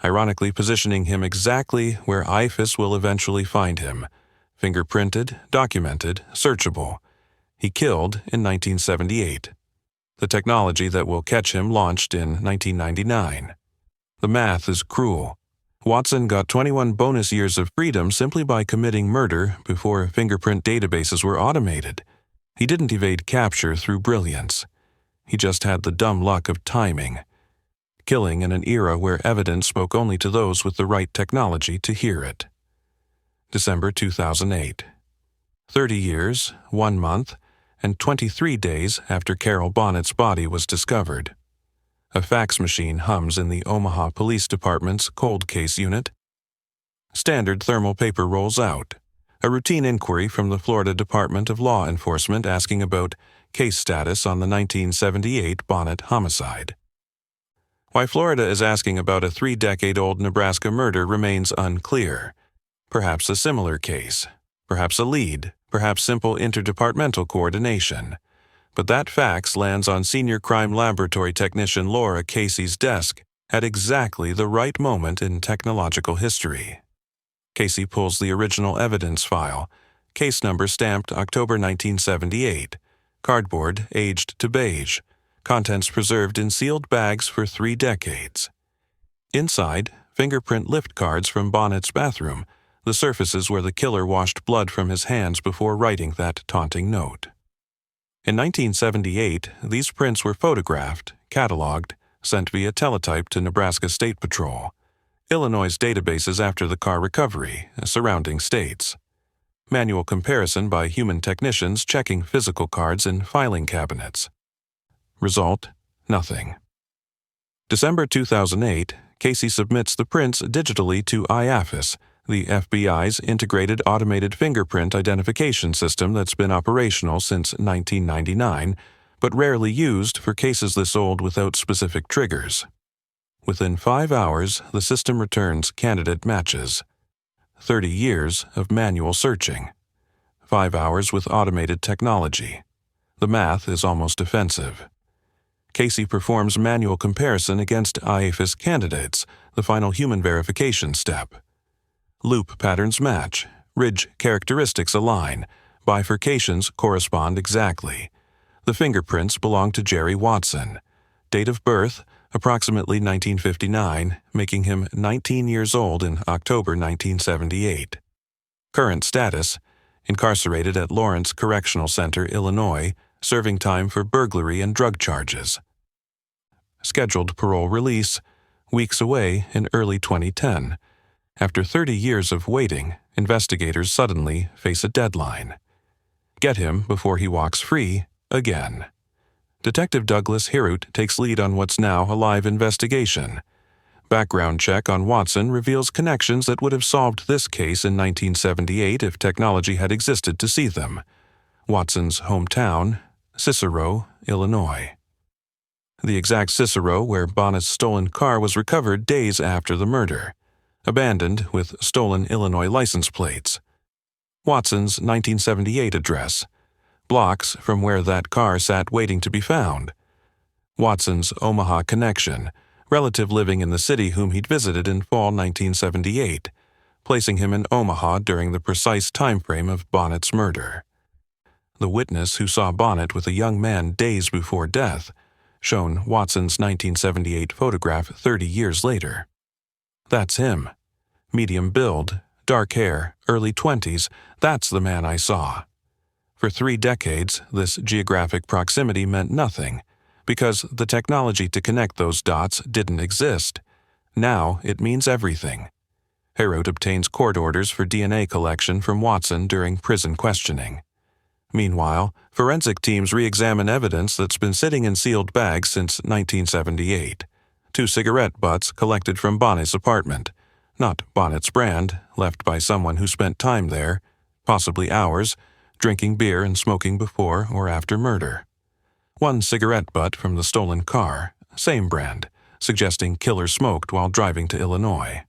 [SPEAKER 1] ironically positioning him exactly where IAFIS will eventually find him: fingerprinted, documented, searchable. He killed in 1978. The technology that will catch him launched in 1999. The math is cruel. Watson got 21 bonus years of freedom simply by committing murder before fingerprint databases were automated. He didn't evade capture through brilliance. He just had the dumb luck of timing, killing in an era where evidence spoke only to those with the right technology to hear it. December 2008. 30 years, 1 month, and 23 days after Carroll Bonnet's body was discovered. A fax machine hums in the Omaha Police Department's cold case unit. Standard thermal paper rolls out. A routine inquiry from the Florida Department of Law Enforcement asking about case status on the 1978 Bonnet homicide. Why Florida is asking about a 3-decade-old Nebraska murder remains unclear. Perhaps a similar case. Perhaps a lead. Perhaps simple interdepartmental coordination. But that fax lands on Senior Crime Laboratory Technician Laura Casey's desk at exactly the right moment in technological history. Casey pulls the original evidence file, case number stamped October 1978, cardboard aged to beige, contents preserved in sealed bags for 3 decades. Inside, fingerprint lift cards from Bonnet's bathroom, the surfaces where the killer washed blood from his hands before writing that taunting note. In 1978, these prints were photographed, cataloged, sent via teletype to Nebraska State Patrol, Illinois' databases after the car recovery, surrounding states. Manual comparison by human technicians checking physical cards in filing cabinets. Result: nothing. December 2008, Casey submits the prints digitally to IAFIS, the FBI's integrated automated fingerprint identification system that's been operational since 1999, but rarely used for cases this old without specific triggers. Within 5 hours, the system returns candidate matches. 30 years of manual searching. 5 hours with automated technology. The math is almost offensive. Casey performs manual comparison against IAFIS candidates, the final human verification step. Loop patterns match, ridge characteristics align, bifurcations correspond exactly. The fingerprints belong to Jerry Watson. Date of birth, approximately 1959, making him 19 years old in October 1978. Current status: incarcerated at Lawrence Correctional Center, Illinois, serving time for burglary and drug charges. Scheduled parole release, weeks away in early 2010. After 30 years of waiting, investigators suddenly face a deadline. Get him before he walks free again. Detective Douglas Hirut takes lead on what's now a live investigation. Background check on Watson reveals connections that would have solved this case in 1978 if technology had existed to see them. Watson's hometown, Cicero, Illinois. The exact Cicero where Bonnet's stolen car was recovered days after the murder. Abandoned with stolen Illinois license plates. Watson's 1978 address. Blocks from where that car sat waiting to be found. Watson's Omaha connection, relative living in the city whom he'd visited in fall 1978, placing him in Omaha during the precise time frame of Bonnet's murder. The witness who saw Bonnet with a young man days before death, shown Watson's 1978 photograph 30 years later. That's him. Medium build, dark hair, early 20s, that's the man I saw. For 3 decades, this geographic proximity meant nothing, because the technology to connect those dots didn't exist. Now it means everything. Hirut obtains court orders for DNA collection from Watson during prison questioning. Meanwhile, forensic teams re-examine evidence that's been sitting in sealed bags since 1978. 2 cigarette butts collected from Bonnet's apartment. Not Bonnet's brand, left by someone who spent time there, possibly hours, drinking beer and smoking before or after murder. 1 cigarette butt from the stolen car, same brand, suggesting killer smoked while driving to Illinois.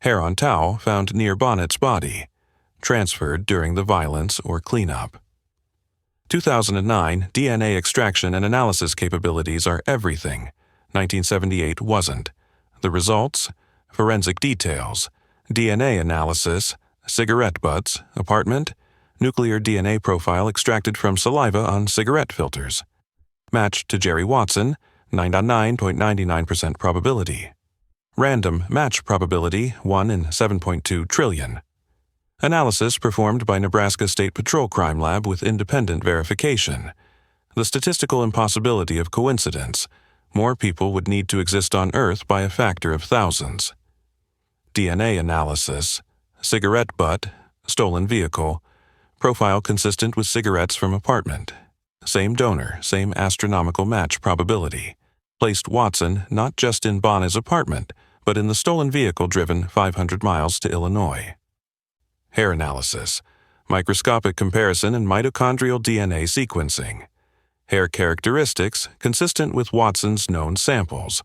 [SPEAKER 1] Hair on towel found near Bonnet's body, transferred during the violence or cleanup. 2009 DNA extraction and analysis capabilities are everything. 1978 wasn't. The results? Forensic details, DNA analysis, cigarette butts, apartment, nuclear DNA profile extracted from saliva on cigarette filters. Match to Jerry Watson, 99.99% probability. Random match probability, 1 in 7.2 trillion. Analysis performed by Nebraska State Patrol Crime Lab with independent verification. The statistical impossibility of coincidence. More people would need to exist on Earth by a factor of thousands. DNA analysis. Cigarette butt. Stolen vehicle. Profile consistent with cigarettes from apartment. Same donor, same astronomical match probability. Placed Watson not just in Bonnet's apartment, but in the stolen vehicle driven 500 miles to Illinois. Hair analysis. Microscopic comparison and mitochondrial DNA sequencing. Hair characteristics consistent with Watson's known samples.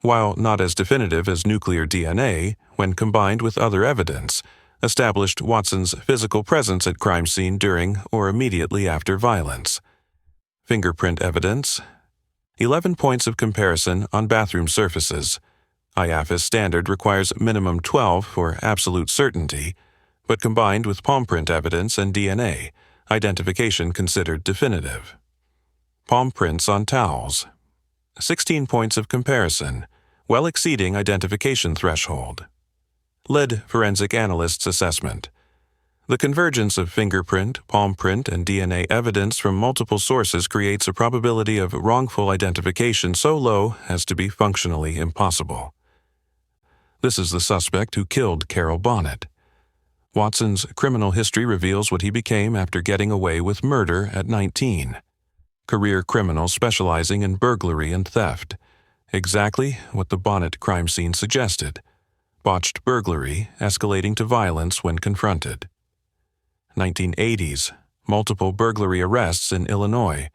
[SPEAKER 1] While not as definitive as nuclear DNA, when combined with other evidence, established Watson's physical presence at crime scene during or immediately after violence. Fingerprint evidence. 11 points of comparison on bathroom surfaces. IAFIS standard requires minimum 12 for absolute certainty, but combined with palm print evidence and DNA, identification considered definitive. Palm prints on towels. 16 points of comparison, well exceeding identification threshold. Lead forensic analyst's assessment. The convergence of fingerprint, palm print, and DNA evidence from multiple sources creates a probability of wrongful identification so low as to be functionally impossible. This is the suspect who killed Carroll Bonnet. Watson's criminal history reveals what he became after getting away with murder at 19. Career criminal specializing in burglary and theft. Exactly what the Bonnet crime scene suggested. Botched burglary escalating to violence when confronted. 1980s, multiple burglary arrests in Illinois.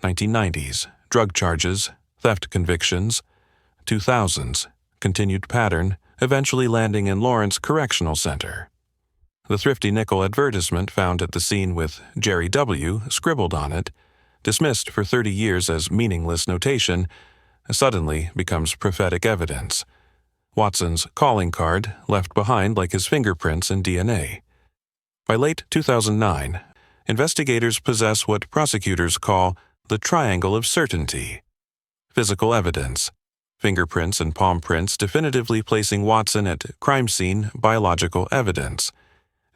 [SPEAKER 1] 1990s, drug charges, theft convictions. 2000s, continued pattern, eventually landing in Lawrence Correctional Center. The Thrifty Nickel advertisement found at the scene with Jerry W. scribbled on it, dismissed for 30 years as meaningless notation, suddenly becomes prophetic evidence. Watson's calling card left behind like his fingerprints and DNA. By late 2009, investigators possess what prosecutors call the triangle of certainty. Physical evidence, fingerprints and palm prints definitively placing Watson at crime scene biological evidence.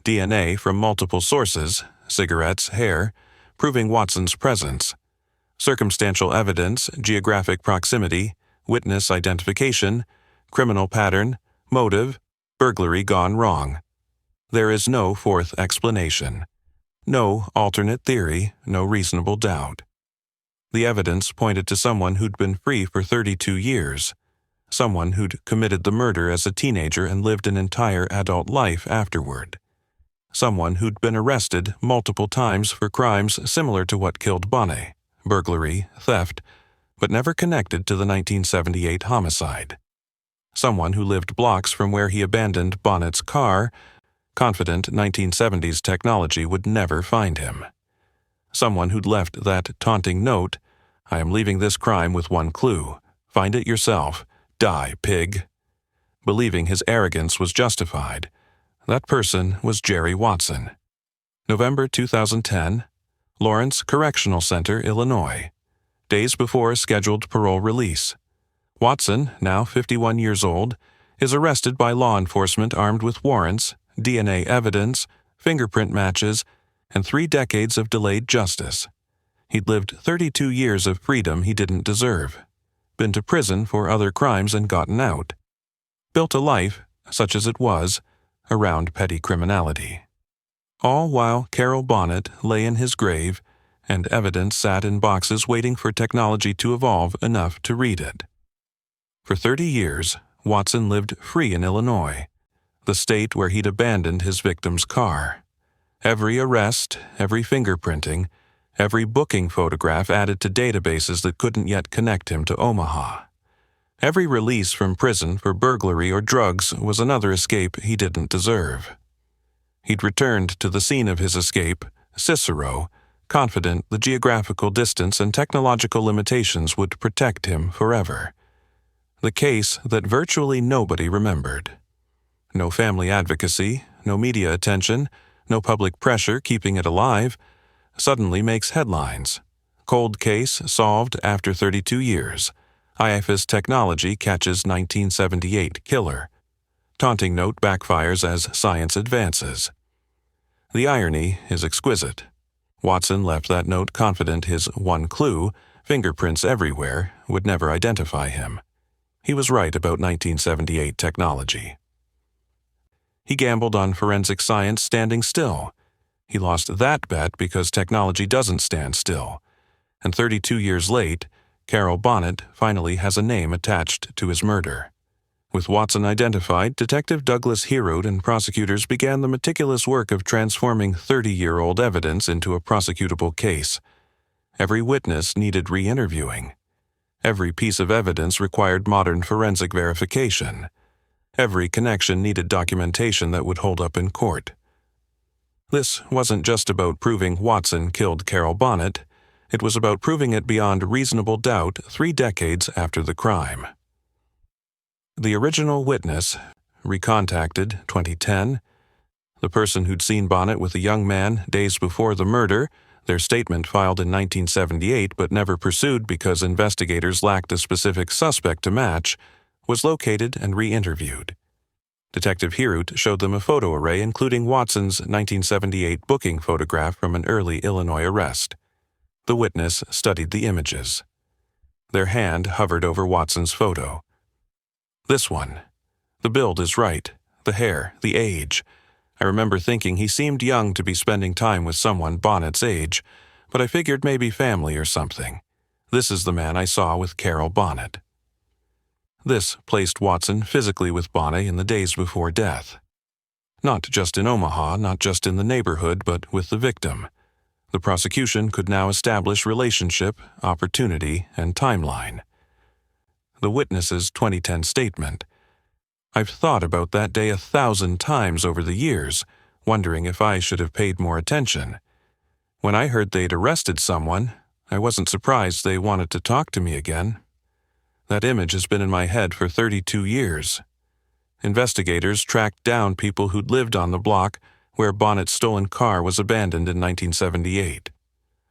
[SPEAKER 1] DNA from multiple sources, cigarettes, hair, proving Watson's presence. Circumstantial evidence, geographic proximity, witness identification, criminal pattern, motive, burglary gone wrong. There is no fourth explanation. No alternate theory, no reasonable doubt. The evidence pointed to someone who'd been free for 32 years. Someone who'd committed the murder as a teenager and lived an entire adult life afterward. Someone who'd been arrested multiple times for crimes similar to what killed Bonnet, burglary, theft, but never connected to the 1978 homicide. Someone who lived blocks from where he abandoned Bonnet's car, confident 1970s technology would never find him. Someone who'd left that taunting note, "I am leaving this crime with one clue. Find it yourself. Die, pig." Believing his arrogance was justified. That person was Jerry Watson. November 2010, Lawrence Correctional Center, Illinois. Days before scheduled parole release. Watson, now 51 years old, is arrested by law enforcement armed with warrants, DNA evidence, fingerprint matches, and 3 decades of delayed justice. He'd lived 32 years of freedom he didn't deserve. Been to prison for other crimes and gotten out. Built a life, such as it was, around petty criminality. All while Carroll Bonnet lay in his grave, and evidence sat in boxes waiting for technology to evolve enough to read it. For 30 years, Watson lived free in Illinois, the state where he'd abandoned his victim's car. Every arrest, every fingerprinting, every booking photograph added to databases that couldn't yet connect him to Omaha. Every release from prison for burglary or drugs was another escape he didn't deserve. He'd returned to the scene of his escape, Cicero, confident the geographical distance and technological limitations would protect him forever. The case that virtually nobody remembered. No family advocacy, no media attention, no public pressure keeping it alive, suddenly makes headlines. Cold case solved after 32 years. IAFIS technology catches 1978 killer. Taunting note backfires as science advances. The irony is exquisite. Watson left that note confident his one clue, fingerprints everywhere, would never identify him. He was right about 1978 technology. He gambled on forensic science standing still. He lost that bet because technology doesn't stand still. And 32 years late, Carroll Bonnet finally has a name attached to his murder. With Watson identified, Detective Douglas Herold and prosecutors began the meticulous work of transforming 30-year-old evidence into a prosecutable case. Every witness needed re-interviewing. Every piece of evidence required modern forensic verification. Every connection needed documentation that would hold up in court. This wasn't just about proving Watson killed Carroll Bonnet. It was about proving it beyond reasonable doubt 3 decades after the crime. The original witness, recontacted 2010. The person who'd seen Bonnet with a young man days before the murder, their statement filed in 1978 but never pursued because investigators lacked a specific suspect to match, was located and re-interviewed. Detective Hirut showed them a photo array including Watson's 1978 booking photograph from an early Illinois arrest. The witness studied the images. Their hand hovered over Watson's photo. This one. The build is right. The hair, the age. I remember thinking he seemed young to be spending time with someone Bonnet's age, but I figured maybe family or something. This is the man I saw with Carroll Bonnet. This placed Watson physically with Bonnet in the days before death. Not just in Omaha, not just in the neighborhood, but with the victim. The prosecution could now establish relationship, opportunity, and timeline. The witness's 2010 statement. I've thought about that day 1,000 times over the years, wondering if I should have paid more attention. When I heard they'd arrested someone, I wasn't surprised they wanted to talk to me again. That image has been in my head for 32 years. Investigators tracked down people who'd lived on the block where Bonnet's stolen car was abandoned in 1978.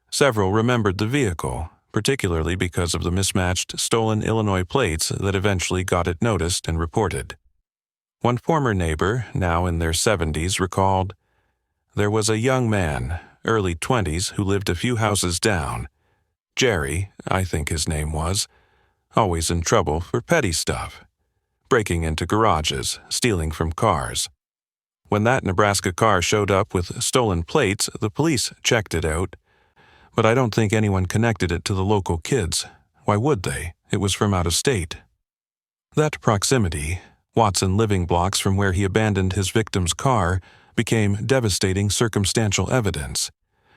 [SPEAKER 1] Several remembered the vehicle, particularly because of the mismatched stolen Illinois plates that eventually got it noticed and reported. One former neighbor, now in their 70s, recalled, "There was a young man, early 20s, who lived a few houses down. Jerry, I think his name was, always in trouble for petty stuff, breaking into garages, stealing from cars. When that Nebraska car showed up with stolen plates, the police checked it out, but I don't think anyone connected it to the local kids. Why would they? It was from out of state." That proximity, Watson living blocks from where he abandoned his victim's car, became devastating circumstantial evidence.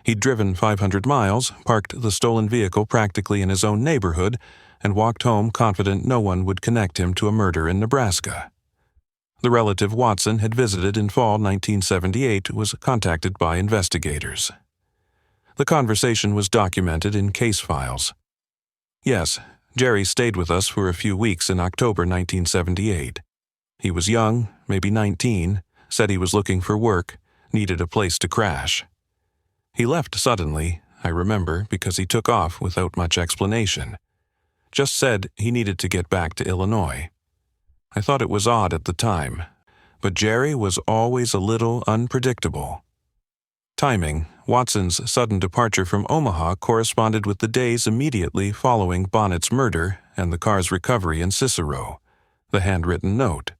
[SPEAKER 1] He'd driven 500 miles, parked the stolen vehicle practically in his own neighborhood, and walked home confident no one would connect him to a murder in Nebraska. The relative Watson had visited in fall 1978 was contacted by investigators. The conversation was documented in case files. Yes, Jerry stayed with us for a few weeks in October 1978. He was young, maybe 19, said he was looking for work, needed a place to crash. He left suddenly, I remember, because he took off without much explanation. Just said he needed to get back to Illinois. I thought it was odd at the time, but Jerry was always a little unpredictable. Timing, Watson's sudden departure from Omaha corresponded with the days immediately following Bonnet's murder and the car's recovery in Cicero. The handwritten note.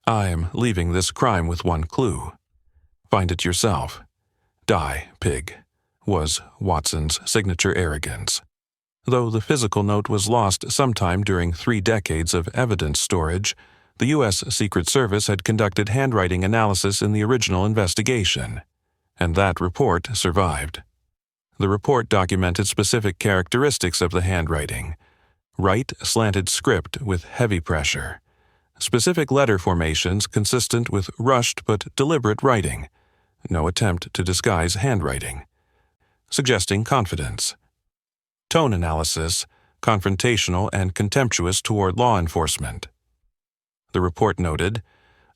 [SPEAKER 1] "I'm leaving this crime with one clue. Find it yourself. Die, pig," was Watson's signature arrogance. Though the physical note was lost sometime during 3 decades of evidence storage, the U.S. Secret Service had conducted handwriting analysis in the original investigation, and that report survived. The report documented specific characteristics of the handwriting. Right, slanted script with heavy pressure. Specific letter formations consistent with rushed but deliberate writing. No attempt to disguise handwriting. Suggesting confidence. Tone analysis, confrontational and contemptuous toward law enforcement. The report noted,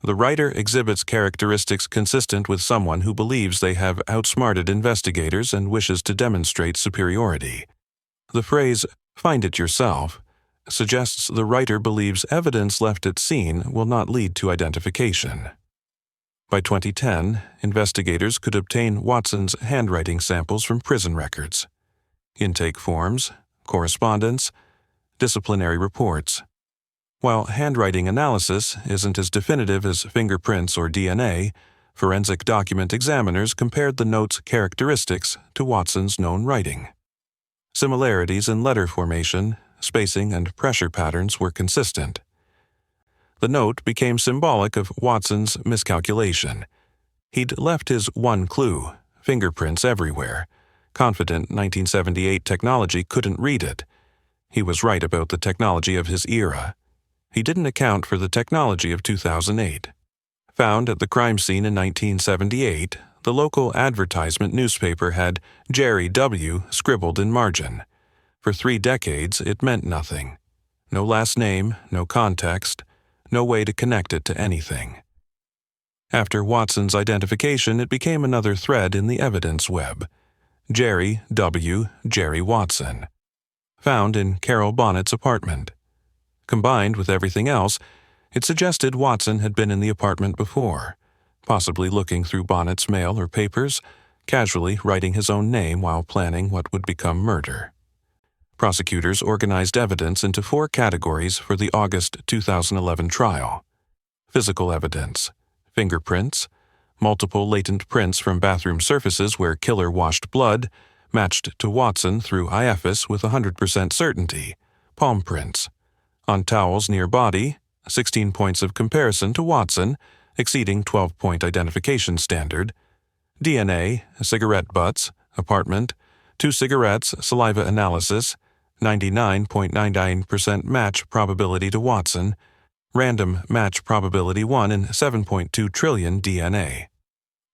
[SPEAKER 1] "The writer exhibits characteristics consistent with someone who believes they have outsmarted investigators and wishes to demonstrate superiority." The phrase, "find it yourself," suggests the writer believes evidence left at scene will not lead to identification. By 2010, investigators could obtain Watson's handwriting samples from prison records, intake forms, correspondence, disciplinary reports. While handwriting analysis isn't as definitive as fingerprints or DNA, forensic document examiners compared the note's characteristics to Watson's known writing. Similarities in letter formation, spacing, and pressure patterns were consistent. The note became symbolic of Watson's miscalculation. He'd left his one clue, fingerprints everywhere, confident 1978 technology couldn't read it. He was right about the technology of his era. He didn't account for the technology of 2008. Found at the crime scene in 1978, the local advertisement newspaper had Jerry W. scribbled in margin. For 3 decades, it meant nothing. No last name, no context, no way to connect it to anything. After Watson's identification, it became another thread in the evidence web. Jerry W. Jerry Watson. Found in Carroll Bonnet's apartment. Combined with everything else, it suggested Watson had been in the apartment before, possibly looking through Bonnet's mail or papers, casually writing his own name while planning what would become murder. Prosecutors organized evidence into 4 categories for the August 2011 trial: physical evidence, fingerprints, multiple latent prints from bathroom surfaces where killer washed blood, matched to Watson through IFS with 100% certainty, palm prints. On towels near body, 16 points of comparison to Watson, exceeding 12-point identification standard. DNA, cigarette butts, apartment, 2 cigarettes, saliva analysis, 99.99% match probability to Watson, random match probability 1 in 7.2 trillion DNA.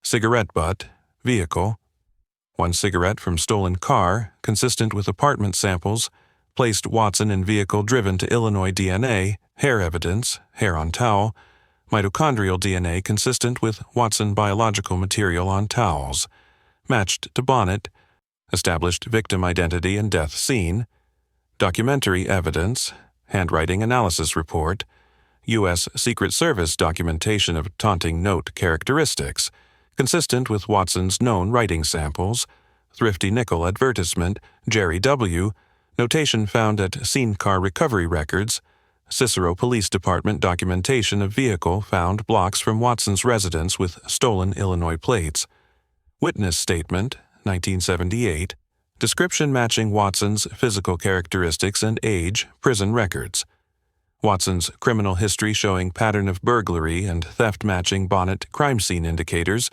[SPEAKER 1] Cigarette butt, vehicle, 1 cigarette from stolen car, consistent with apartment samples, placed Watson in vehicle driven to Illinois. DNA, hair evidence, hair on towel, mitochondrial DNA consistent with Watson biological material on towels, matched to Bonnet, established victim identity and death scene, documentary evidence, handwriting analysis report, U.S. Secret Service documentation of Taunting note characteristics, consistent with Watson's known writing samples, thrifty nickel advertisement, Jerry W., notation found at scene car recovery records, Cicero Police Department documentation of vehicle found blocks from Watson's residence with stolen Illinois plates, witness statement, 1978, description matching Watson's physical characteristics and age, prison records, Watson's criminal history showing pattern of burglary and theft matching Bonnet crime scene indicators,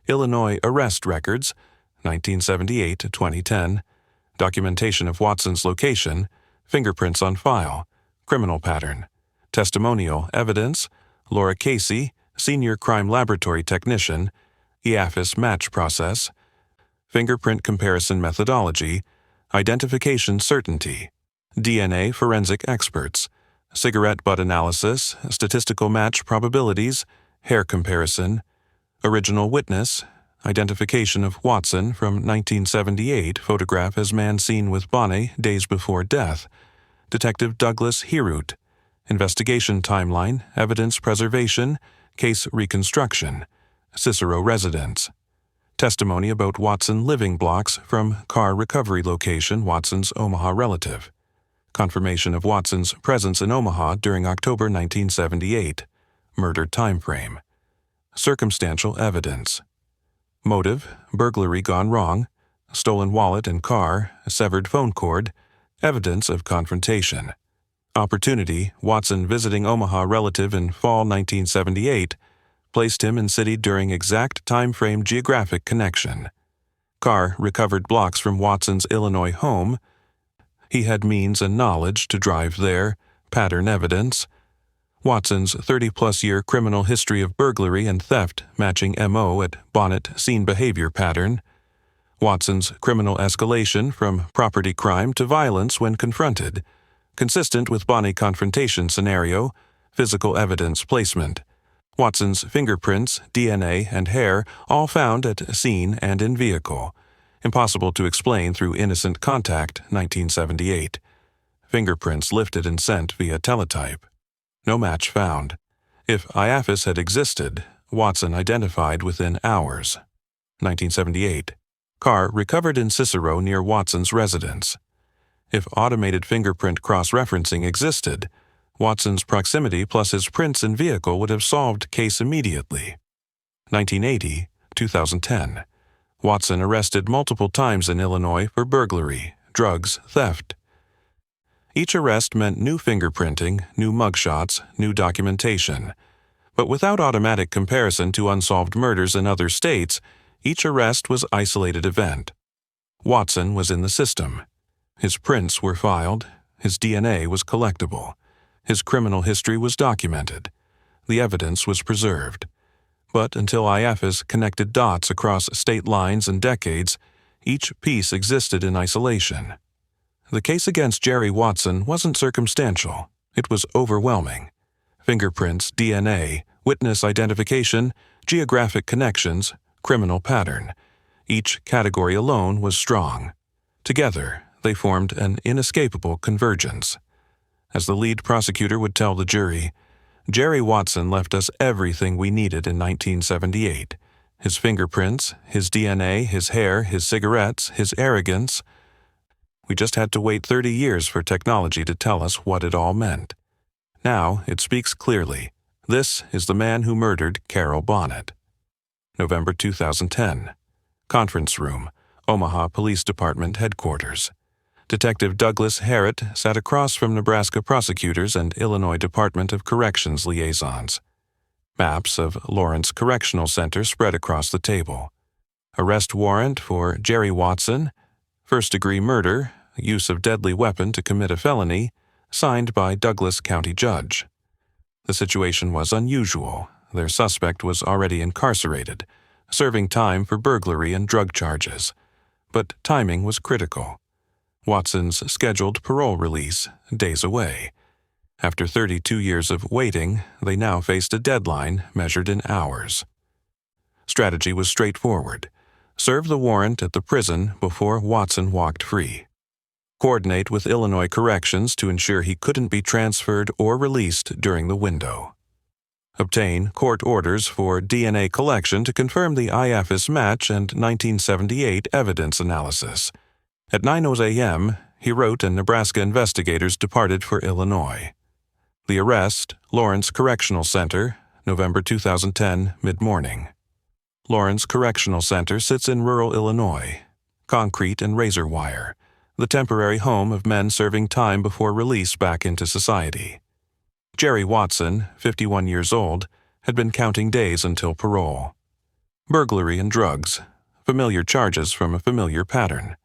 [SPEAKER 1] Illinois arrest records, 1978 to 2010, documentation of Watson's location, fingerprints on file, criminal pattern, testimonial evidence, Laura Casey, senior crime laboratory technician, IAFIS match process, fingerprint comparison methodology, identification certainty, DNA forensic experts, cigarette butt analysis, statistical match probabilities, hair comparison, original witness, identification of Watson from 1978 photograph as man seen with Bonnet days before death, Detective Douglas Heroot, investigation timeline, evidence preservation, case reconstruction, Cicero residence, testimony about Watson living blocks from car recovery location Watson's Omaha relative, confirmation of Watson's presence in Omaha during October 1978, murder timeframe, circumstantial evidence, motive, burglary gone wrong, stolen wallet and car, severed phone cord, evidence of confrontation, opportunity, Watson visiting Omaha relative in fall 1978, placed him in city during exact time frame geographic connection, car recovered blocks from Watson's Illinois home, he had means and knowledge to drive there, pattern evidence, Watson's 30-plus year criminal history of burglary and theft matching MO at Bonnet scene behavior pattern, Watson's criminal escalation from property crime to violence when confronted, consistent with Bonnet confrontation scenario, physical evidence placement, Watson's fingerprints, DNA, and hair all found at scene and in vehicle, impossible to explain through innocent contact, 1978, fingerprints lifted and sent via teletype. No match found. If IAFIS had existed, Watson identified within hours. 1978. Car recovered in Cicero near Watson's residence. If automated fingerprint cross-referencing existed, Watson's proximity plus his prints in vehicle would have solved case immediately. 1980, 2010. Watson arrested multiple times in Illinois for burglary, drugs, theft. Each arrest meant new fingerprinting, new mugshots, new documentation. But without automatic comparison to unsolved murders in other states, each arrest was isolated event. Watson was in the system. His prints were filed. His DNA was collectible. His criminal history was documented. The evidence was preserved. but until IFAS connected dots across state lines and decades, each piece existed in isolation. The case against Jerry Watson wasn't circumstantial. It was overwhelming. Fingerprints, DNA, witness identification, geographic connections, criminal pattern. Each category alone was strong. Together, they formed an inescapable convergence. As the lead prosecutor would tell the jury, Jerry Watson left us everything we needed in 1978. His fingerprints, his DNA, his hair, his cigarettes, his arrogance. We just had to wait 30 years for technology to tell us what it all meant. Now it speaks clearly. This is the man who murdered Carroll Bonnet. November 2010. Conference room, Omaha Police Department headquarters. Detective Douglas Harrett sat across from Nebraska prosecutors and Illinois Department of Corrections liaisons. Maps of Lawrence Correctional Center spread across the table. Arrest warrant for Jerry Watson, first-degree murder, use of deadly weapon to commit a felony, signed by Douglas County Judge. The situation was unusual. Their suspect was already incarcerated, serving time for burglary and drug charges. But timing was critical. Watson's scheduled parole release, days away. After 32 years of waiting, they now faced a deadline measured in hours. Strategy was straightforward. Serve the warrant at the prison before Watson walked free. Coordinate with Illinois Corrections to ensure he couldn't be transferred or released during the window. Obtain court orders for DNA collection to confirm the IFAS match and 1978 evidence analysis. At 9:00 a.m., he wrote and Nebraska investigators departed for Illinois. The arrest, Lawrence Correctional Center, November 2010, mid-morning. Lawrence Correctional Center sits in rural Illinois. Concrete and razor wire, the temporary home of men serving time before release back into society. Jerry Watson, 51 years old, had been counting days until parole. Burglary and drugs, familiar charges from a familiar pattern.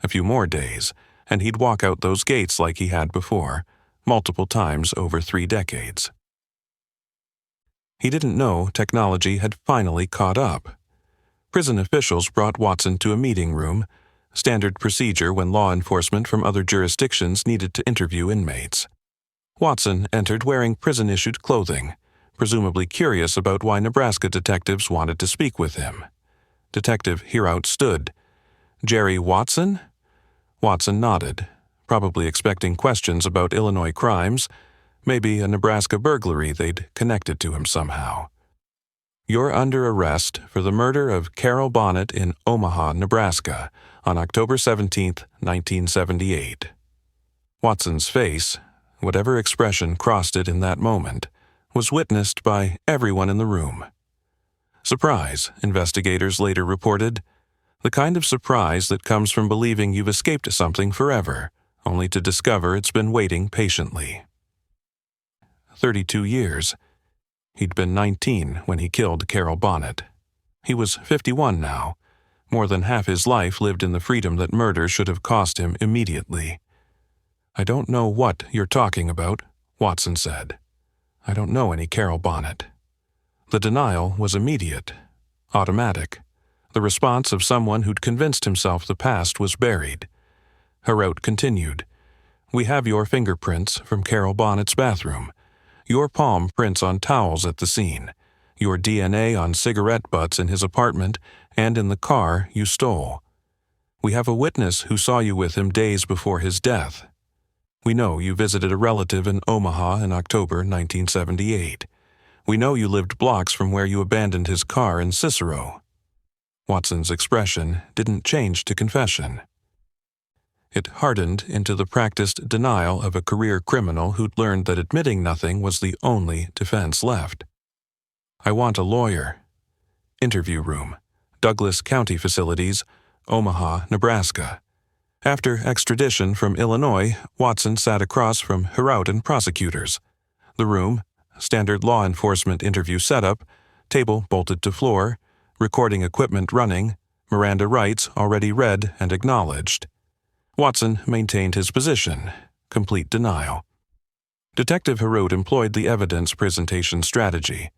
[SPEAKER 1] A few more days, and he'd walk out those gates like he had before, multiple times over 3 decades. He didn't know technology had finally caught up. Prison officials brought Watson to a meeting room, standard procedure when law enforcement from other jurisdictions needed to interview inmates. Watson entered wearing prison-issued clothing, presumably curious about why Nebraska detectives wanted to speak with him. Detective Herout stood. "Jerry Watson?" Watson nodded, probably expecting questions about Illinois crimes, maybe a Nebraska burglary they'd connected to him somehow. "You're under arrest for the murder of Carroll Bonnet in Omaha, Nebraska, on October 17, 1978. Watson's face, whatever expression crossed it in that moment, was witnessed by everyone in the room. Surprise, investigators later reported. The kind of surprise that comes from believing you've escaped something forever, only to discover it's been waiting patiently. 32 years. He'd been 19 when he killed Carroll Bonnet. He was 51 now. More than half his life lived in the freedom that murder should have cost him immediately. "I don't know what you're talking about," Watson said. "I don't know any Carroll Bonnet." The denial was immediate, automatic. The response of someone who'd convinced himself the past was buried. Herout continued. "We have your fingerprints from Carroll Bonnet's bathroom, your palm prints on towels at the scene, your DNA on cigarette butts in his apartment and in the car you stole. We have a witness who saw you with him days before his death. We know you visited a relative in Omaha in October 1978. We know you lived blocks from where you abandoned his car in Cicero." Watson's expression didn't change to confession. It hardened into the practiced denial of a career criminal who'd learned that admitting nothing was the only defense left. "I want a lawyer." Interview room, Douglas County Facilities, Omaha, Nebraska. After extradition from Illinois, Watson sat across from Herout and prosecutors. The room, standard law enforcement interview setup, table bolted to floor, recording equipment running, Miranda rights already read and acknowledged. Watson maintained his position, complete denial. Detective Herout employed the evidence presentation strategy.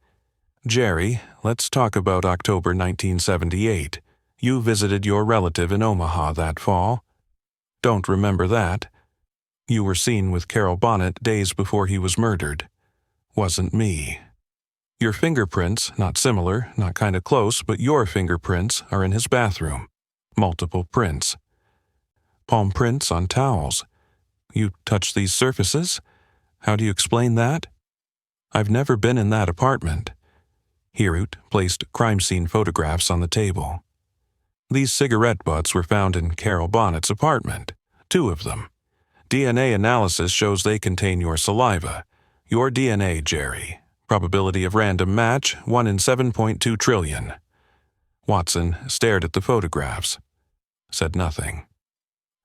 [SPEAKER 1] Jerry, let's talk about October 1978. You visited your relative in Omaha that fall. Don't remember that. You were seen with Carroll Bonnet days before he was murdered. Wasn't me. Your fingerprints, not similar, not kinda close, but your fingerprints are in his bathroom. Multiple prints. Palm prints on towels. You touched these surfaces? How do you explain that? I've never been in that apartment. Hirut placed crime scene photographs on the table. These cigarette butts were found in Carroll Bonnet's apartment. 2 of them. DNA analysis shows they contain your saliva. Your DNA, Jerry. Probability of random match, 1 in 7.2 trillion. Watson stared at the photographs. Said nothing.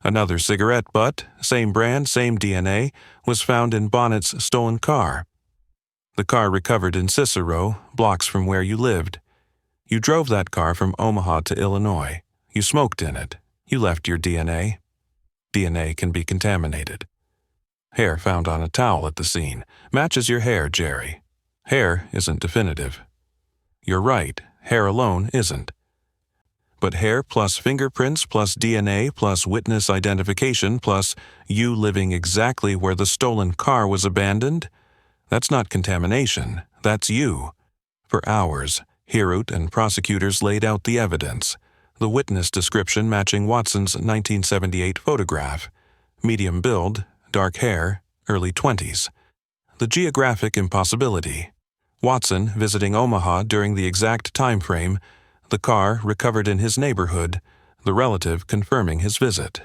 [SPEAKER 1] Another cigarette butt, same brand, same DNA, was found in Bonnet's stolen car. The car recovered in Cicero, blocks from where you lived. You drove that car from Omaha to Illinois. You smoked in it. You left your DNA. DNA can be contaminated. Hair found on a towel at the scene. Matches your hair, Jerry. Hair isn't definitive. You're right, hair alone isn't. But hair plus fingerprints plus DNA plus witness identification plus you living exactly where the stolen car was abandoned? That's not contamination, that's you. For hours, Hirut and prosecutors laid out the evidence. The witness description matching Watson's 1978 photograph. Medium build, dark hair, early 20s. The geographic impossibility. Watson visiting Omaha during the exact time frame, the car recovered in his neighborhood, the relative confirming his visit.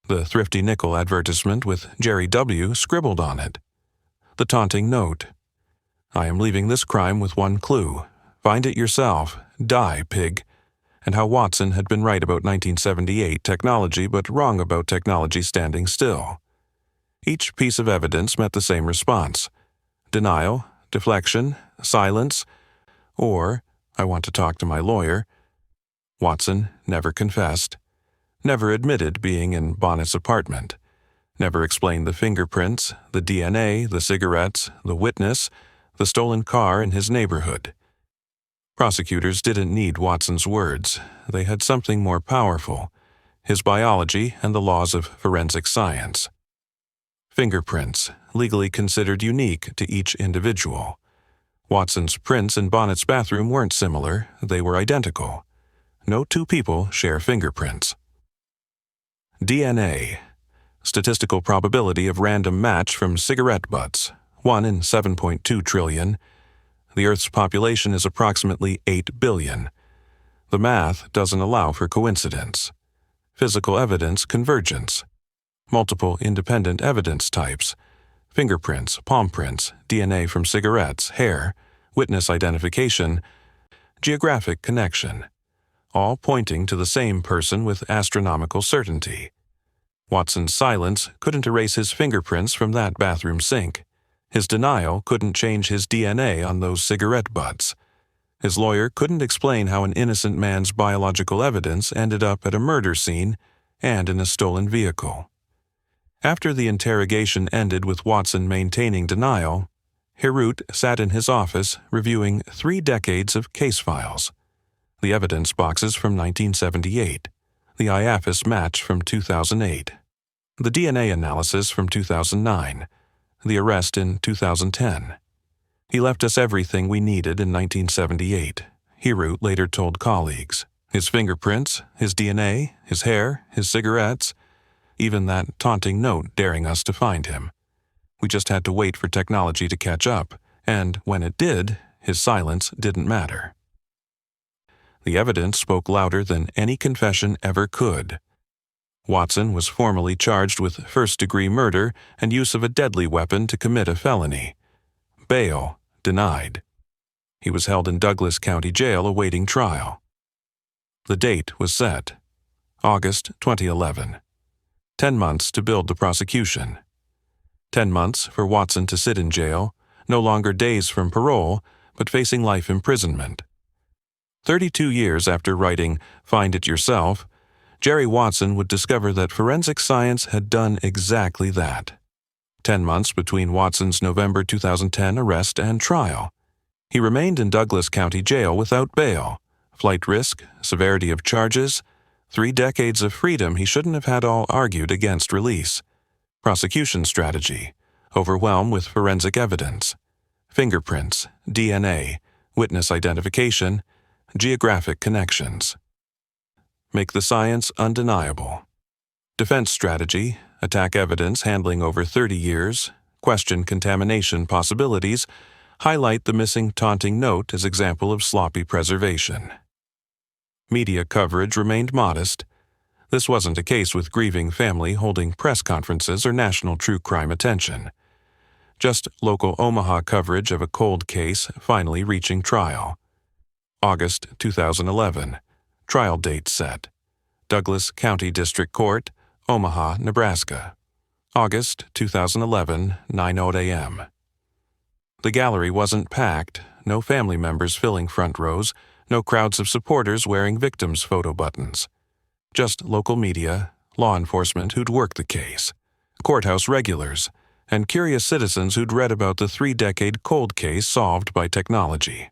[SPEAKER 1] The Thrifty Nickel advertisement with Jerry W. scribbled on it. The taunting note. I am leaving this crime with one clue. Find it yourself. Die, pig. And how Watson had been right about 1978 technology but wrong about technology standing still. Each piece of evidence met the same response. Denial, deflection, silence, or, I want to talk to my lawyer. Watson never confessed, never admitted being in Bonnet's apartment, never explained the fingerprints, the DNA, the cigarettes, the witness, the stolen car in his neighborhood. Prosecutors didn't need Watson's words. They had something more powerful, his biology and the laws of forensic science. Fingerprints, legally considered unique to each individual. Watson's prints in Bonnet's bathroom weren't similar, they were identical. No 2 people share fingerprints. DNA. Statistical probability of random match from cigarette butts, 1 in 7.2 trillion. The Earth's population is approximately 8 billion. The math doesn't allow for coincidence. Physical evidence convergence. Multiple independent evidence types. Fingerprints, palm prints, DNA from cigarettes, hair, witness identification, geographic connection. All pointing to the same person with astronomical certainty. Watson's silence couldn't erase his fingerprints from that bathroom sink. His denial couldn't change his DNA on those cigarette butts. His lawyer couldn't explain how an innocent man's biological evidence ended up at a murder scene and in a stolen vehicle. After the interrogation ended with Watson maintaining denial, Hirut sat in his office reviewing 3 decades of case files. The evidence boxes from 1978, the IAFIS match from 2008, the DNA analysis from 2009, the arrest in 2010. He left us everything we needed in 1978, Hirut later told colleagues. His fingerprints, his DNA, his hair, his cigarettes, even that taunting note daring us to find him. We just had to wait for technology to catch up, and when it did, his silence didn't matter. The evidence spoke louder than any confession ever could. Watson was formally charged with first-degree murder and use of a deadly weapon to commit a felony. Bail denied. He was held in Douglas County Jail awaiting trial. The date was set, August 2011. 10 months to build the prosecution. 10 months for Watson to sit in jail, no longer days from parole, but facing life imprisonment. 32 years after writing Find It Yourself, Jerry Watson would discover that forensic science had done exactly that. 10 months between Watson's November 2010 arrest and trial. He remained in Douglas County Jail without bail. Flight risk, severity of charges, 3 decades of freedom he shouldn't have had all argued against release. Prosecution strategy, overwhelm with forensic evidence. Fingerprints, DNA, witness identification, geographic connections. Make the science undeniable. Defense strategy, attack evidence handling over 30 years, question contamination possibilities, highlight the missing taunting note as example of sloppy preservation. Media coverage remained modest. This wasn't a case with grieving family holding press conferences or national true crime attention. Just local Omaha coverage of a cold case finally reaching trial. August 2011. Trial date set. Douglas County District Court, Omaha, Nebraska. August 2011, 9:00 a.m. The gallery wasn't packed, no family members filling front rows, no crowds of supporters wearing victims' photo buttons. Just local media, law enforcement who'd worked the case, courthouse regulars, and curious citizens who'd read about the 3-decade cold case solved by technology.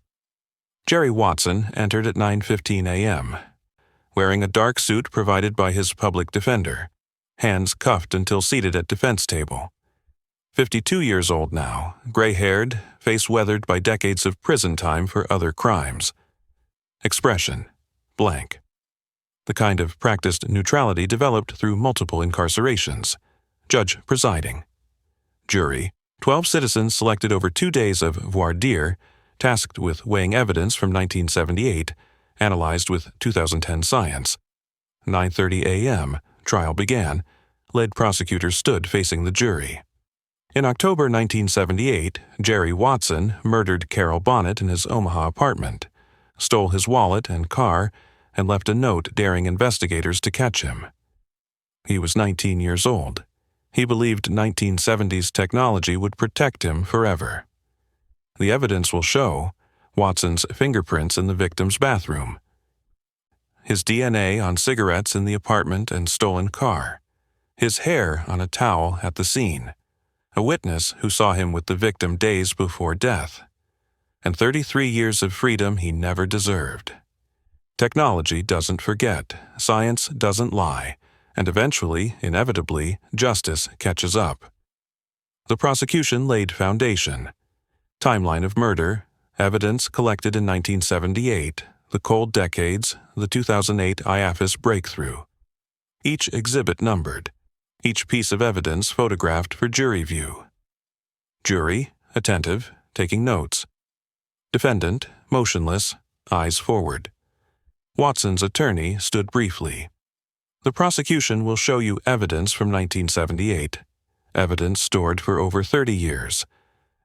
[SPEAKER 1] Jerry Watson entered at 9:15 a.m., wearing a dark suit provided by his public defender, hands cuffed until seated at defense table. 52 years old now, gray-haired, face weathered by decades of prison time for other crimes. Expression, blank. The kind of practiced neutrality developed through multiple incarcerations. Judge presiding. Jury, 12 citizens selected over 2 days of voir dire, tasked with weighing evidence from 1978, analyzed with 2010 science. 9:30 a.m., trial began. Lead prosecutor stood facing the jury. In October 1978, Jerry Watson murdered Carroll Bonnet in his Omaha apartment, stole his wallet and car, and left a note daring investigators to catch him. He was 19 years old. He believed 1970s technology would protect him forever. The evidence will show Watson's fingerprints in the victim's bathroom, his DNA on cigarettes in the apartment and stolen car, his hair on a towel at the scene, a witness who saw him with the victim days before death, and 33 years of freedom he never deserved. Technology doesn't forget, science doesn't lie, and eventually, inevitably, justice catches up. The prosecution laid foundation. Timeline of murder, evidence collected in 1978, the cold decades, the 2008 IAFIS breakthrough. Each exhibit numbered, each piece of evidence photographed for jury view. Jury, attentive, taking notes. Defendant, motionless, eyes forward. Watson's attorney stood briefly. The prosecution will show you evidence from 1978, evidence stored for over 30 years,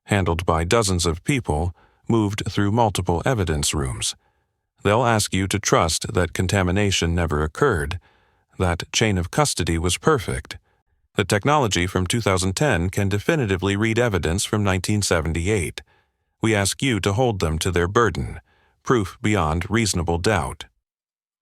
[SPEAKER 1] handled by dozens of people, moved through multiple evidence rooms. They'll ask you to trust that contamination never occurred, that chain of custody was perfect, that technology from 2010 can definitively read evidence from 1978. We ask you to hold them to their burden, proof beyond reasonable doubt.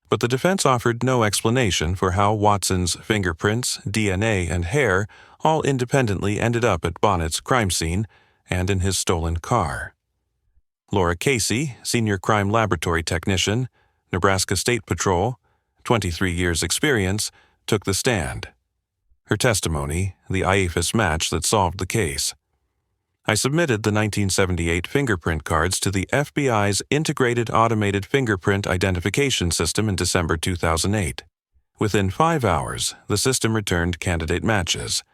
[SPEAKER 1] But the defense offered no explanation for how Watson's fingerprints, DNA, and hair all independently ended up at Bonnet's crime scene and in his stolen car. Laura Casey, senior crime laboratory technician, Nebraska State Patrol, 23 years experience, took the stand. Her testimony, the IAFIS match that solved the case. I submitted the 1978 fingerprint cards to the FBI's Integrated Automated Fingerprint Identification System in December 2008. Within 5 hours, the system returned candidate matches.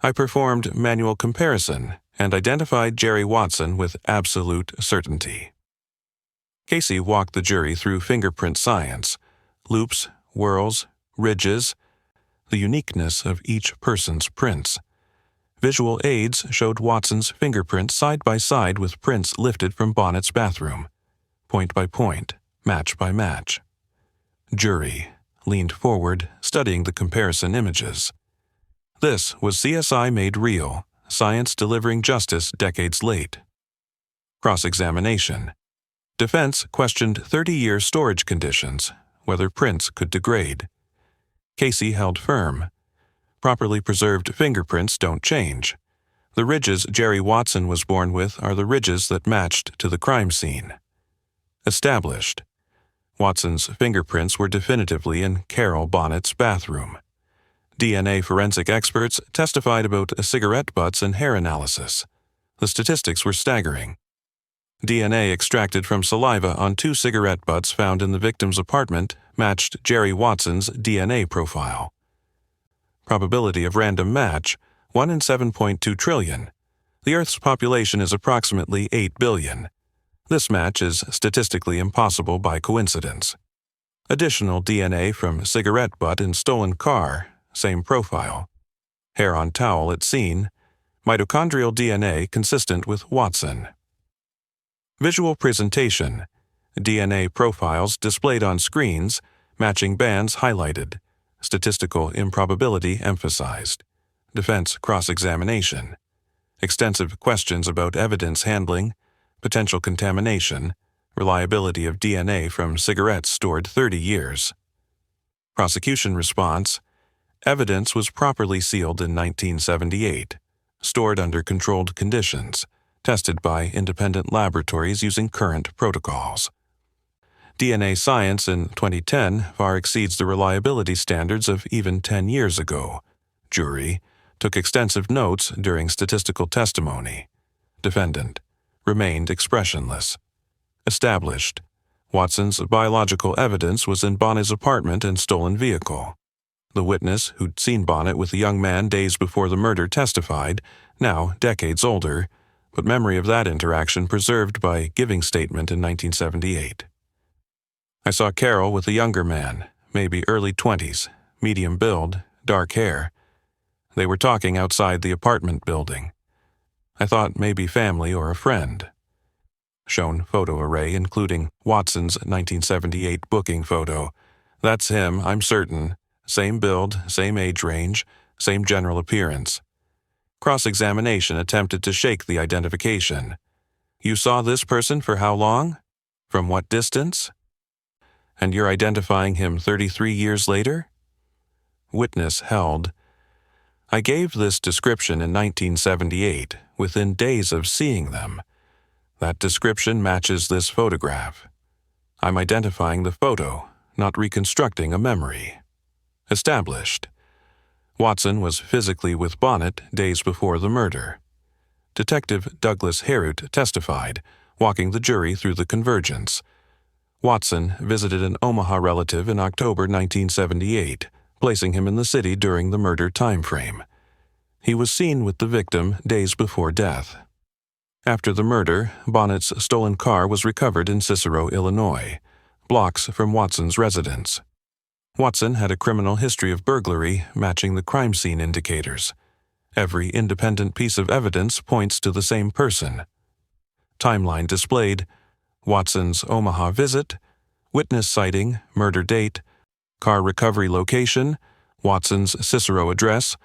[SPEAKER 1] I performed manual comparison and identified Jerry Watson with absolute certainty. Casey walked the jury through fingerprint science, loops, whorls, ridges, the uniqueness of each person's prints. Visual aids showed Watson's fingerprints side by side with prints lifted from Bonnet's bathroom, point by point, match by match. Jury leaned forward, studying the comparison images. This was CSI made real, science delivering justice decades late. Cross-examination. Defense questioned 30-year storage conditions, whether prints could degrade. Casey held firm. Properly preserved fingerprints don't change. The ridges Jerry Watson was born with are the ridges that matched to the crime scene. Established. Watson's fingerprints were definitively in Carroll Bonnet's bathroom. DNA forensic experts testified about cigarette butts and hair analysis. The statistics were staggering. DNA extracted from saliva on 2 cigarette butts found in the victim's apartment matched Jerry Watson's DNA profile. Probability of random match, 1 in 7.2 trillion. The Earth's population is approximately 8 billion. This match is statistically impossible by coincidence. Additional DNA from cigarette butt in stolen car, same profile. Hair on towel at scene, mitochondrial DNA consistent with Watson. Visual presentation. DNA profiles displayed on screens, matching bands highlighted. Statistical improbability emphasized. Defense cross-examination. Extensive questions about evidence handling, potential contamination, reliability of DNA from cigarettes stored 30 years. Prosecution response. Evidence was properly sealed in 1978, stored under controlled conditions, tested by independent laboratories using current protocols. DNA science in 2010 far exceeds the reliability standards of even 10 years ago. Jury took extensive notes during statistical testimony. Defendant remained expressionless. Established. Watson's biological evidence was in Bonnet's apartment and stolen vehicle. The witness who'd seen Bonnet with a young man days before the murder testified, now decades older, but memory of that interaction preserved by giving statement in 1978. I saw Carroll with a younger man, maybe early 20s, medium build, dark hair. They were talking outside the apartment building. I thought maybe family or a friend. Shown photo array including Watson's 1978 booking photo. That's him, I'm certain. Same build, same age range, same general appearance. Cross-examination attempted to shake the identification. You saw this person for how long? From what distance? And you're identifying him 33 years later? Witness held. I gave this description in 1978, within days of seeing them. That description matches this photograph. I'm identifying the photo, not reconstructing a memory. Established. Watson was physically with Bonnet days before the murder. Detective Douglas Harroot testified, walking the jury through the convergence. Watson visited an Omaha relative in October 1978, placing him in the city during the murder timeframe. He was seen with the victim days before death. After the murder, Bonnet's stolen car was recovered in Cicero, Illinois, blocks from Watson's residence. Watson had a criminal history of burglary matching the crime scene indicators. Every independent piece of evidence points to the same person. Timeline displayed: Watson's Omaha visit, witness sighting, murder date, car recovery location, Watson's Cicero address,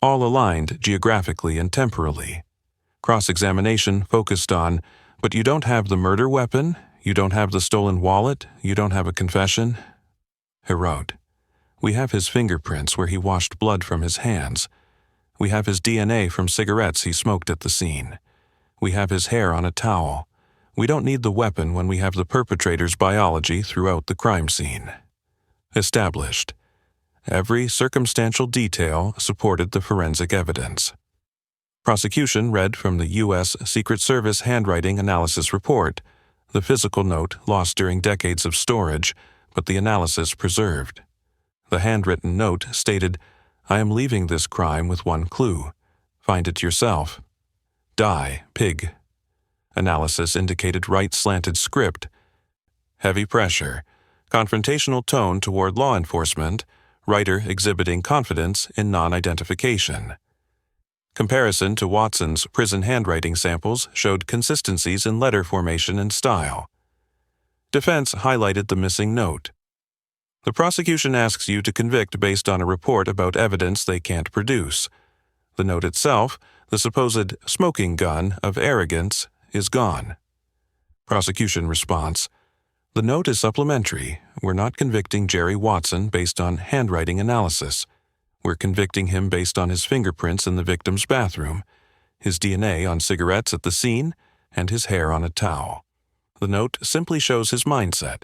[SPEAKER 1] all aligned geographically and temporally. Cross-examination focused on, but you don't have the murder weapon, you don't have the stolen wallet, you don't have a confession. Harrout. We have his fingerprints where he washed blood from his hands. We have his DNA from cigarettes he smoked at the scene. We have his hair on a towel. We don't need the weapon when we have the perpetrator's biology throughout the crime scene. Established. Every circumstantial detail supported the forensic evidence. Prosecution read from the U.S. Secret Service handwriting analysis report, the physical note lost during decades of storage, but the analysis preserved. The handwritten note stated, I am leaving this crime with one clue. Find it yourself. Die, pig. Analysis indicated right-slanted script. Heavy pressure. Confrontational tone toward law enforcement. Writer exhibiting confidence in non-identification. Comparison to Watson's prison handwriting samples showed consistencies in letter formation and style. Defense highlighted the missing note. The prosecution asks you to convict based on a report about evidence they can't produce. The note itself, the supposed smoking gun of arrogance, is gone. Prosecution response: the note is supplementary. We're not convicting Jerry Watson based on handwriting analysis. We're convicting him based on his fingerprints in the victim's bathroom. his DNA on cigarettes at the scene, and his hair on a towel. The note simply shows his mindset.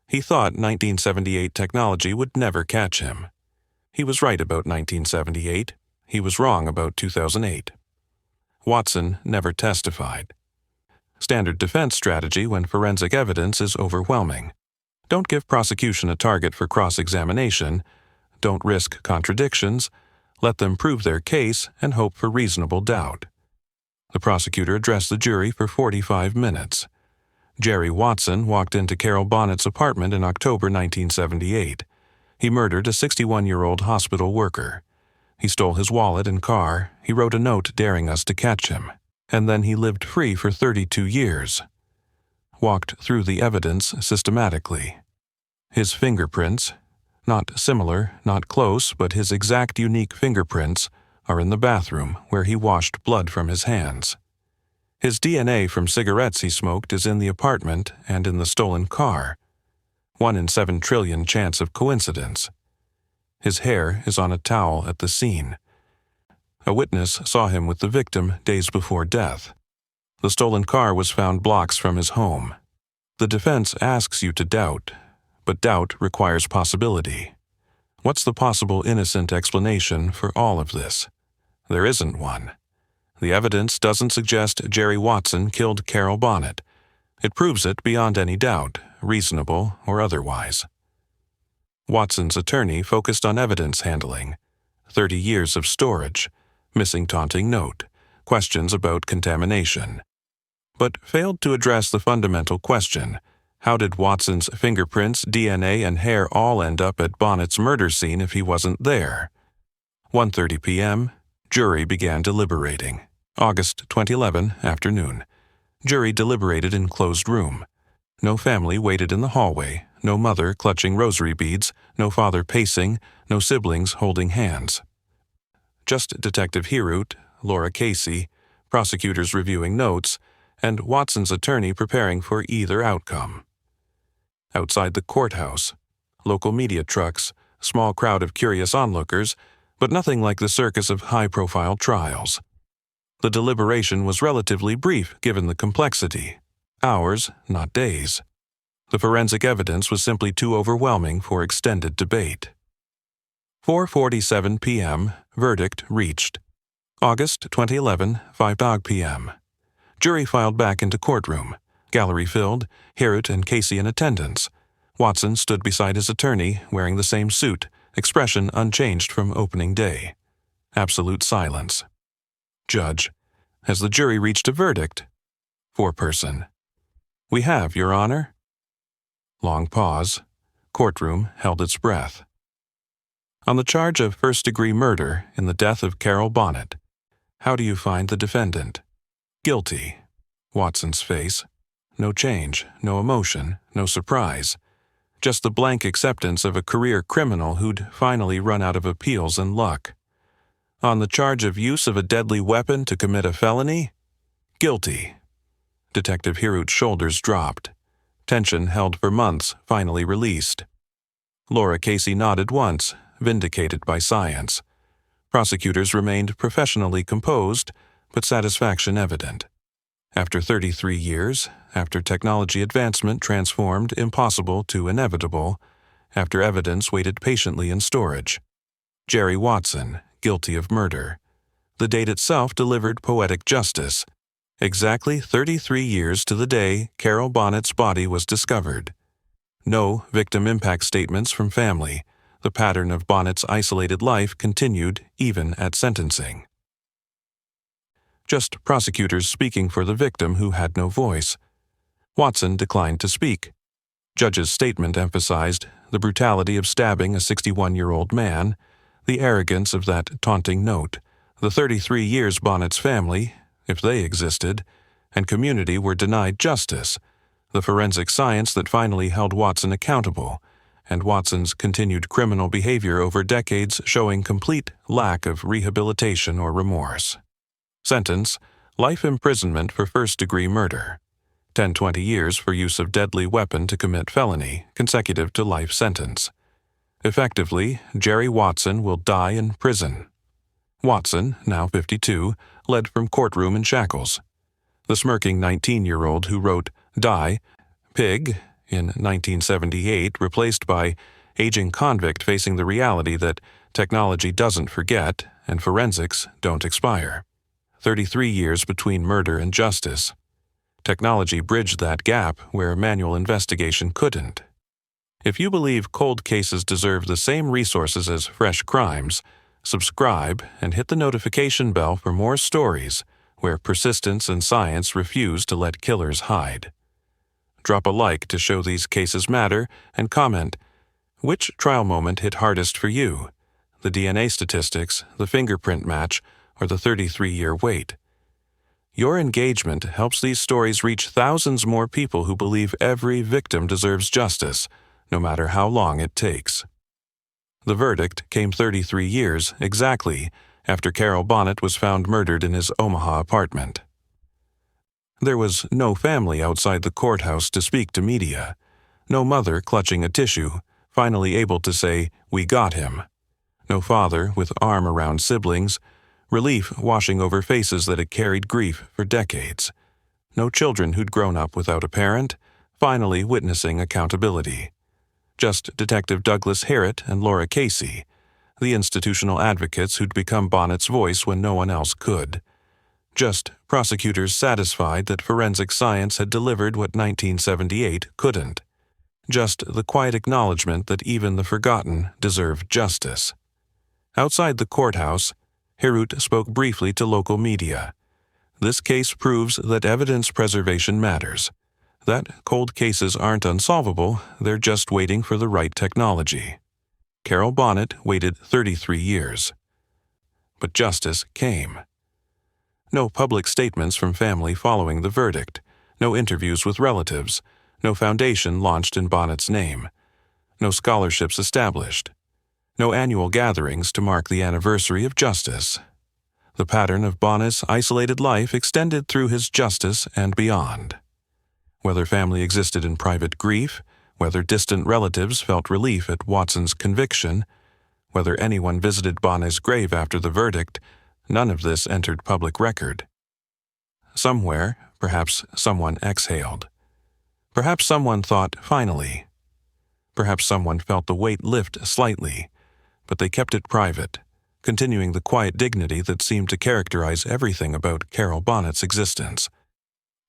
[SPEAKER 1] He thought 1978 technology would never catch him. He was right about 1978. He was wrong about 2008. Watson never testified. Standard defense strategy when forensic evidence is overwhelming. Don't give prosecution a target for cross-examination. Don't risk contradictions. Let them prove their case and hope for reasonable doubt. The prosecutor addressed the jury for 45 minutes. Jerry Watson walked into Carroll Bonnet's apartment in October 1978. He murdered a 61-year-old hospital worker. He stole his wallet and car. He wrote a note daring us to catch him. And then he lived free for 32 years. Walked through the evidence systematically. His fingerprints, not similar, not close, but his exact unique fingerprints, are in the bathroom where he washed blood from his hands. His DNA from cigarettes he smoked is in the apartment and in the stolen car. 1 in 7 trillion chance of coincidence. His hair is on a towel at the scene. A witness saw him with the victim days before death. The stolen car was found blocks from his home. The defense asks you to doubt, but doubt requires possibility. What's the possible innocent explanation for all of this? There isn't one. The evidence doesn't suggest Jerry Watson killed Carroll Bonnet. It proves it beyond any doubt, reasonable or otherwise. Watson's attorney focused on evidence handling, 30 years of storage, missing Taunting note, questions about contamination, but failed to address the fundamental question: how did Watson's fingerprints, DNA, and hair all end up at Bonnet's murder scene if he wasn't there? 1:30 p.m., jury began deliberating. August 2011, afternoon. Jury deliberated in closed room. No family waited in the hallway, no mother clutching rosary beads, no father pacing, no siblings holding hands. Just Detective Hirut, Laura Casey, prosecutors reviewing notes, and Watson's attorney preparing for either outcome. Outside the courthouse, local media trucks, small crowd of curious onlookers, but nothing like the circus of high-profile trials. The deliberation was relatively brief given the complexity. Hours, not days. The forensic evidence was simply too overwhelming for extended debate. 4:47 p.m., verdict reached. August 2011, 5 p.m. Jury filed back into courtroom. Gallery filled, Hirut and Casey in attendance. Watson stood beside his attorney, wearing the same suit, expression unchanged from opening day. Absolute silence. Judge: has the jury reached a verdict? Foreperson: we have, Your Honor. Long pause. Courtroom held its breath. On the charge of first-degree murder in the death of Carroll Bonnet, how do you find the defendant? Guilty. Watson's face. No change, no emotion, no surprise. Just the blank acceptance of a career criminal who'd finally run out of appeals and luck. On the charge of use of a deadly weapon to commit a felony? Guilty. Detective Hirut's shoulders dropped. Tension held for months, finally released. Laura Casey nodded once, vindicated by science. Prosecutors remained professionally composed, but satisfaction evident. After 33 years, after technology advancement transformed impossible to inevitable, after evidence waited patiently in storage. Jerry Watson, guilty of murder. The date itself delivered poetic justice. Exactly 33 years to the day Carroll Bonnet's body was discovered. No victim impact statements from family. The pattern of Bonnet's isolated life continued even at sentencing. Just prosecutors speaking for the victim who had no voice. Watson declined to speak. Judge's statement emphasized the brutality of stabbing a 61-year-old man, the arrogance of that taunting note, the 33 years Bonnet's family, if they existed, and community were denied justice, the forensic science that finally held Watson accountable, and Watson's continued criminal behavior over decades showing complete lack of rehabilitation or remorse. Sentence: life imprisonment for first-degree murder. 10-20 years for use of deadly weapon to commit felony, consecutive to life sentence. Effectively, Jerry Watson will die in prison. Watson, now 52, fled from courtroom in shackles. The smirking 19-year-old who wrote "Die, Pig" in 1978, replaced by aging convict facing the reality that technology doesn't forget and forensics don't expire. 33 years between murder and justice. Technology bridged that gap where manual investigation couldn't. If you believe cold cases deserve the same resources as fresh crimes, subscribe and hit the notification bell for more stories where persistence and science refuse to let killers hide. Drop a like to show these cases matter and comment, which trial moment hit hardest for you? The DNA statistics, the fingerprint match, or the 33-year wait? Your engagement helps these stories reach thousands more people who believe every victim deserves justice, no matter how long it takes. The verdict came 33 years, exactly, after Carroll Bonnet was found murdered in his Omaha apartment. There was no family outside the courthouse to speak to media, no mother clutching a tissue, finally able to say, "We got him." No father with arm around siblings, relief washing over faces that had carried grief for decades. No children who'd grown up without a parent, finally witnessing accountability. Just Detective Douglas Harrett and Laura Casey, the institutional advocates who'd become Bonnet's voice when no one else could. Just prosecutors satisfied that forensic science had delivered what 1978 couldn't. Just the quiet acknowledgement that even the forgotten deserve justice. Outside the courthouse, Harrut spoke briefly to local media. This case proves that evidence preservation matters. That cold cases aren't unsolvable, they're just waiting for the right technology. Carroll Bonnet waited 33 years. But justice came. No public statements from family following the verdict, no interviews with relatives, no foundation launched in Bonnet's name, no scholarships established, no annual gatherings to mark the anniversary of justice. The pattern of Bonnet's isolated life extended through his justice and beyond. Whether family existed in private grief, whether distant relatives felt relief at Watson's conviction, whether anyone visited Bonnet's grave after the verdict, none of this entered public record. Somewhere, perhaps someone exhaled. Perhaps someone thought, finally. Perhaps someone felt the weight lift slightly, but they kept it private, continuing the quiet dignity that seemed to characterize everything about Carroll Bonnet's existence.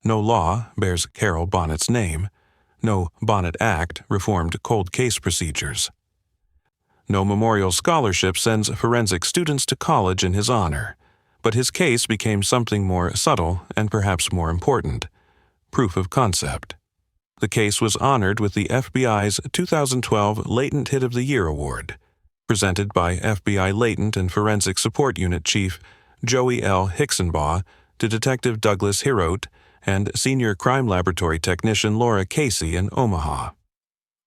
[SPEAKER 1] No law bears Carroll Bonnet's name. No Bonnet Act reformed cold case procedures. No memorial scholarship sends forensic students to college in his honor, but his case became something more subtle and perhaps more important: proof of concept. The case was honored with the FBI's 2012 Latent Hit of the Year Award, presented by FBI Latent and Forensic Support Unit Chief Joey L. Hicksonbaugh to Detective Douglas Harrut and Senior Crime Laboratory Technician Laura Casey in Omaha.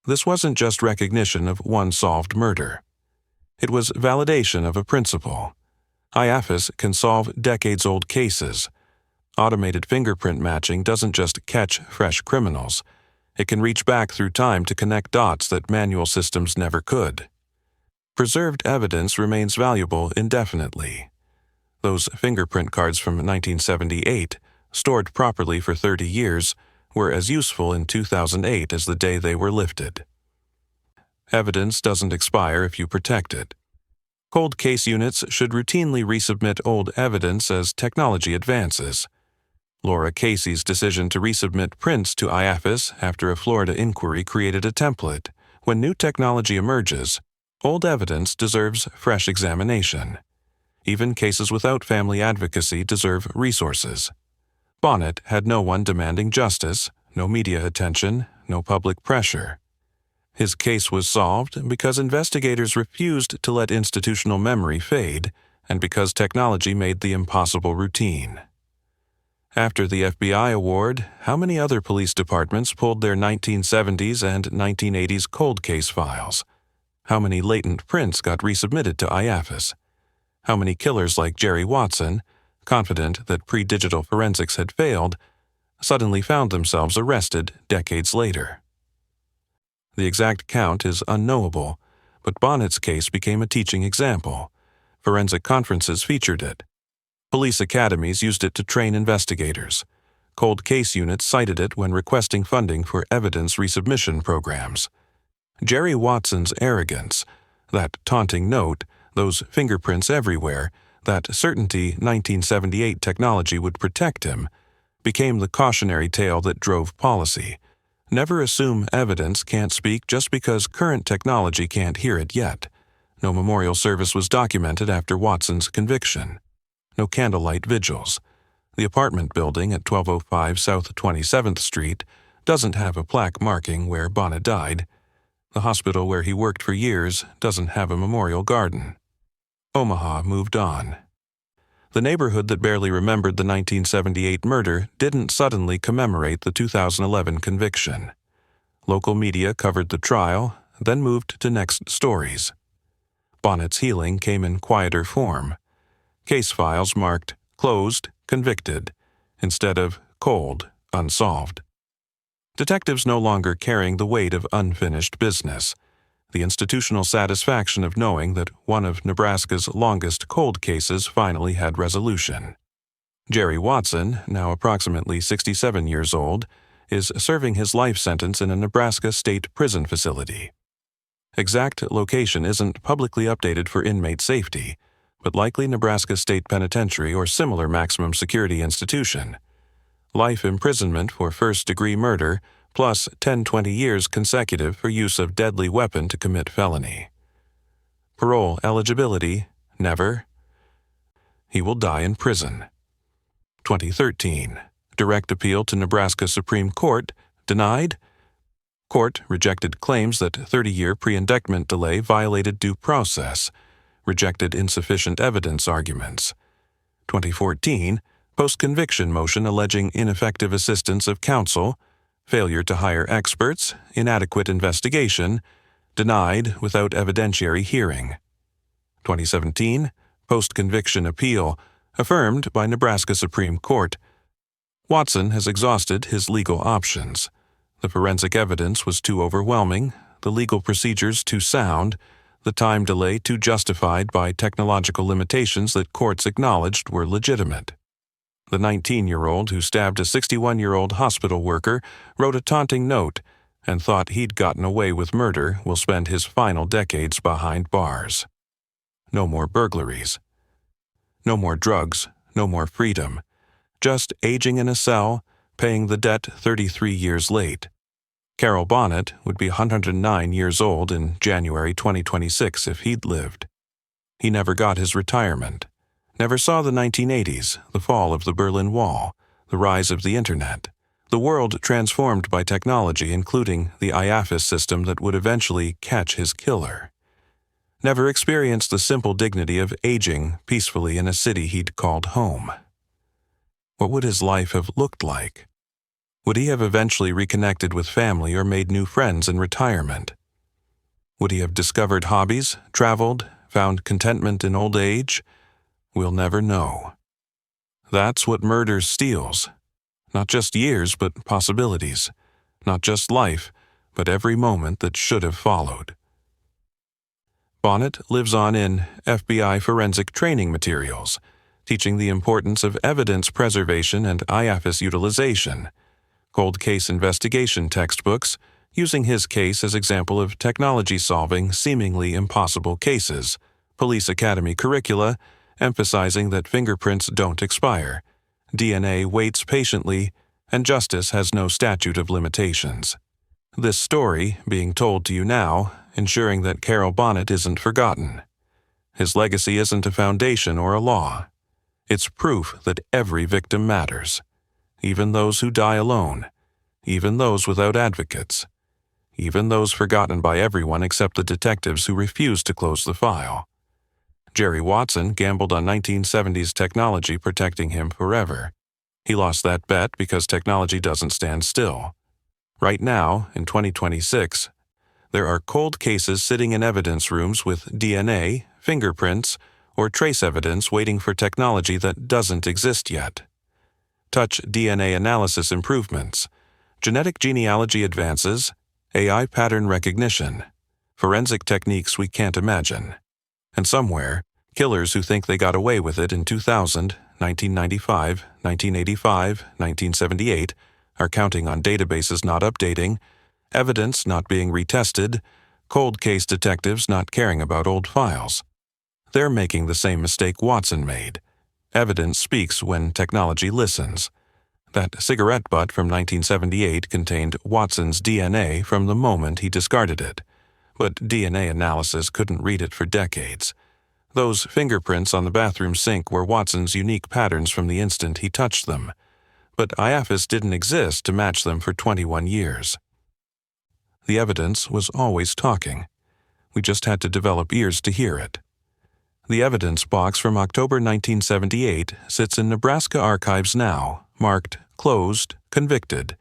[SPEAKER 1] This wasn't just recognition of one solved murder. It was validation of a principle. IAFIS can solve decades-old cases. Automated fingerprint matching doesn't just catch fresh criminals. It can reach back through time to connect dots that manual systems never could. Preserved evidence remains valuable indefinitely. Those fingerprint cards from 1978, stored properly for 30 years, were as useful in 2008 as the day they were lifted. Evidence doesn't expire if you protect it. Cold case units should routinely resubmit old evidence as technology advances. Laura Casey's decision to resubmit prints to IAFIS after a Florida inquiry created a template. When new technology emerges, old evidence deserves fresh examination. Even cases without family advocacy deserve resources. Bonnet had no one demanding justice, no media attention, no public pressure. His case was solved because investigators refused to let institutional memory fade, and because technology made the impossible routine. After the FBI award, how many other police departments pulled their 1970s and 1980s cold case files? How many latent prints got resubmitted to IAFIS? How many killers like Jerry Watson, confident that pre-digital forensics had failed, suddenly found themselves arrested decades later? The exact count is unknowable, but Bonnet's case became a teaching example. Forensic conferences featured it. Police academies used it to train investigators. Cold case units cited it when requesting funding for evidence resubmission programs. Jerry Watson's arrogance, that taunting note, those fingerprints everywhere, that certainty 1978 technology would protect him, became the cautionary tale that drove policy. Never assume evidence can't speak just because current technology can't hear it yet. No memorial service was documented after Watson's conviction. No candlelight vigils. The apartment building at 1205 South 27th Street doesn't have a plaque marking where Bonnet died. The hospital where he worked for years doesn't have a memorial garden. Omaha moved on. The neighborhood that barely remembered the 1978 murder didn't suddenly commemorate the 2011 conviction. Local media covered the trial, then moved to next stories. Bonnet's healing came in quieter form. Case files marked closed, convicted, instead of cold, unsolved. Detectives no longer carrying the weight of unfinished business. The institutional satisfaction of knowing that one of Nebraska's longest cold cases finally had resolution. Jerry Watson, now approximately 67 years old, is serving his life sentence in a Nebraska state prison facility. Exact location isn't publicly updated for inmate safety, but likely Nebraska State Penitentiary or similar maximum security institution. Life imprisonment for first-degree murder, plus 10-20 years consecutive for use of deadly weapon to commit felony. Parole eligibility, never. He will die in prison. 2013. Direct appeal to Nebraska Supreme Court, denied. Court rejected claims that 30-year pre-indictment delay violated due process, rejected insufficient evidence arguments. 2014. Post-conviction motion alleging ineffective assistance of counsel, failure to hire experts, inadequate investigation, denied without evidentiary hearing. 2017. Post-conviction appeal, affirmed by Nebraska Supreme Court. Watson has exhausted his legal options. The forensic evidence was too overwhelming, the legal procedures too sound, the time delay too justified by technological limitations that courts acknowledged were legitimate. The 19-year-old who stabbed a 61-year-old hospital worker wrote a taunting note and thought he'd gotten away with murder will spend his final decades behind bars. No more burglaries. No more drugs, no more freedom. Just aging in a cell, paying the debt 33 years late. Carroll Bonnet would be 109 years old in January 2026 if he'd lived. He never got his retirement. Never saw the 1980s, the fall of the Berlin Wall, the rise of the Internet, the world transformed by technology including the IAFIS system that would eventually catch his killer. Never experienced the simple dignity of aging peacefully in a city he'd called home. What would his life have looked like? Would he have eventually reconnected with family or made new friends in retirement? Would he have discovered hobbies, traveled, found contentment in old age? We'll never know. That's what murder steals. Not just years, but possibilities. Not just life, but every moment that should have followed. Bonnet lives on in FBI forensic training materials, teaching the importance of evidence preservation and IAFIS utilization, cold case investigation textbooks, using his case as example of technology solving seemingly impossible cases, police academy curricula, emphasizing that fingerprints don't expire, DNA waits patiently, and justice has no statute of limitations. This story, being told to you now, ensuring that Carroll Bonnet isn't forgotten. His legacy isn't a foundation or a law. It's proof that every victim matters, even those who die alone, even those without advocates, even those forgotten by everyone except the detectives who refused to close the file. Jerry Watson gambled on 1970s technology protecting him forever. He lost that bet because technology doesn't stand still. Right now, in 2026, there are cold cases sitting in evidence rooms with DNA, fingerprints, or trace evidence waiting for technology that doesn't exist yet. Touch DNA analysis improvements, genetic genealogy advances, AI pattern recognition, forensic techniques we can't imagine. And somewhere, killers who think they got away with it in 2000 1995, 1985, 1978 are counting on databases not updating, evidence not being retested, cold case detectives not caring about old files. They're making the same mistake Watson made. Evidence speaks when technology listens. That cigarette butt from 1978 contained Watson's DNA from the moment he discarded it, but DNA analysis couldn't read it for decades. Those fingerprints on the bathroom sink were Watson's unique patterns from the instant he touched them, but IAFIS didn't exist to match them for 21 years. The evidence was always talking. We just had to develop ears to hear it. The evidence box from October 1978 sits in Nebraska archives now, marked Closed, Convicted,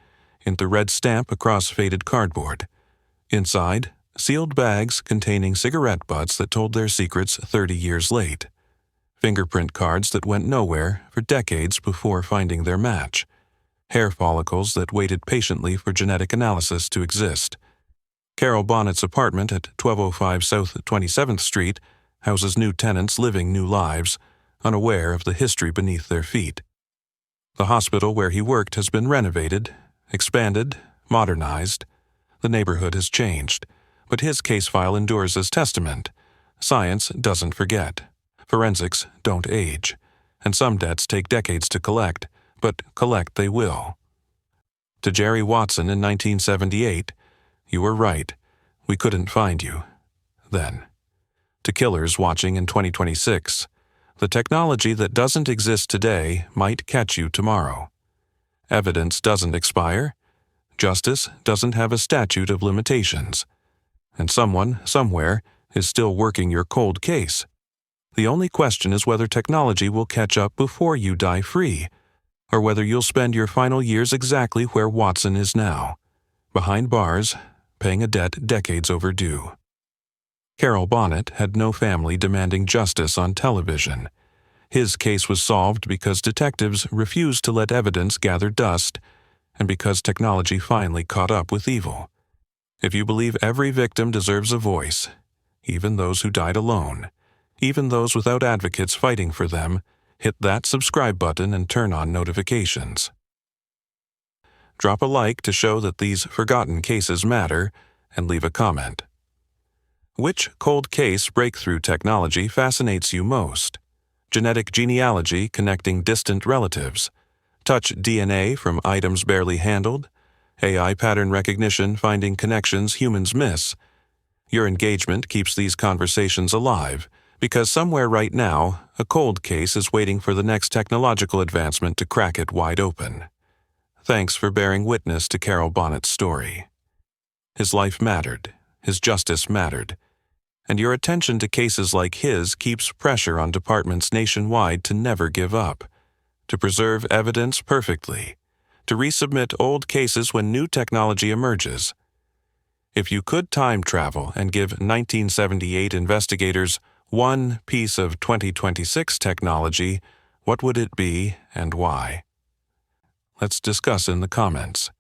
[SPEAKER 1] in the red stamp across faded cardboard. Inside, sealed bags containing cigarette butts that told their secrets 30 years late. Fingerprint cards that went nowhere for decades before finding their match. Hair follicles that waited patiently for genetic analysis to exist. Carroll Bonnet's apartment at 1205 South 27th Street houses new tenants living new lives, unaware of the history beneath their feet. The hospital where he worked has been renovated, expanded, modernized. The neighborhood has changed, but his case file endures as testament. Science doesn't forget. Forensics don't age. And some debts take decades to collect, but collect they will. To Jerry Watson in 1978, you were right. We couldn't find you. Then. To killers watching in 2026, the technology that doesn't exist today might catch you tomorrow. Evidence doesn't expire. Justice doesn't have a statute of limitations. And someone, somewhere, is still working your cold case. The only question is whether technology will catch up before you die free, or whether you'll spend your final years exactly where Watson is now, behind bars, paying a debt decades overdue. Carroll Bonnet had no family demanding justice on television. His case was solved because detectives refused to let evidence gather dust, and because technology finally caught up with evil. If you believe every victim deserves a voice, even those who died alone, even those without advocates fighting for them, hit that subscribe button and turn on notifications. Drop a like to show that these forgotten cases matter, and leave a comment. Which cold case breakthrough technology fascinates you most? Genetic genealogy connecting distant relatives? Touch DNA from items barely handled? AI pattern recognition finding connections humans miss? Your engagement keeps these conversations alive, because somewhere right now, a cold case is waiting for the next technological advancement to crack it wide open. Thanks for bearing witness to Carroll Bonnet's story. His life mattered. His justice mattered. And your attention to cases like his keeps pressure on departments nationwide to never give up, to preserve evidence perfectly, to resubmit old cases when new technology emerges. If you could time travel and give 1978 investigators one piece of 2026 technology, what would it be and why? Let's discuss in the comments.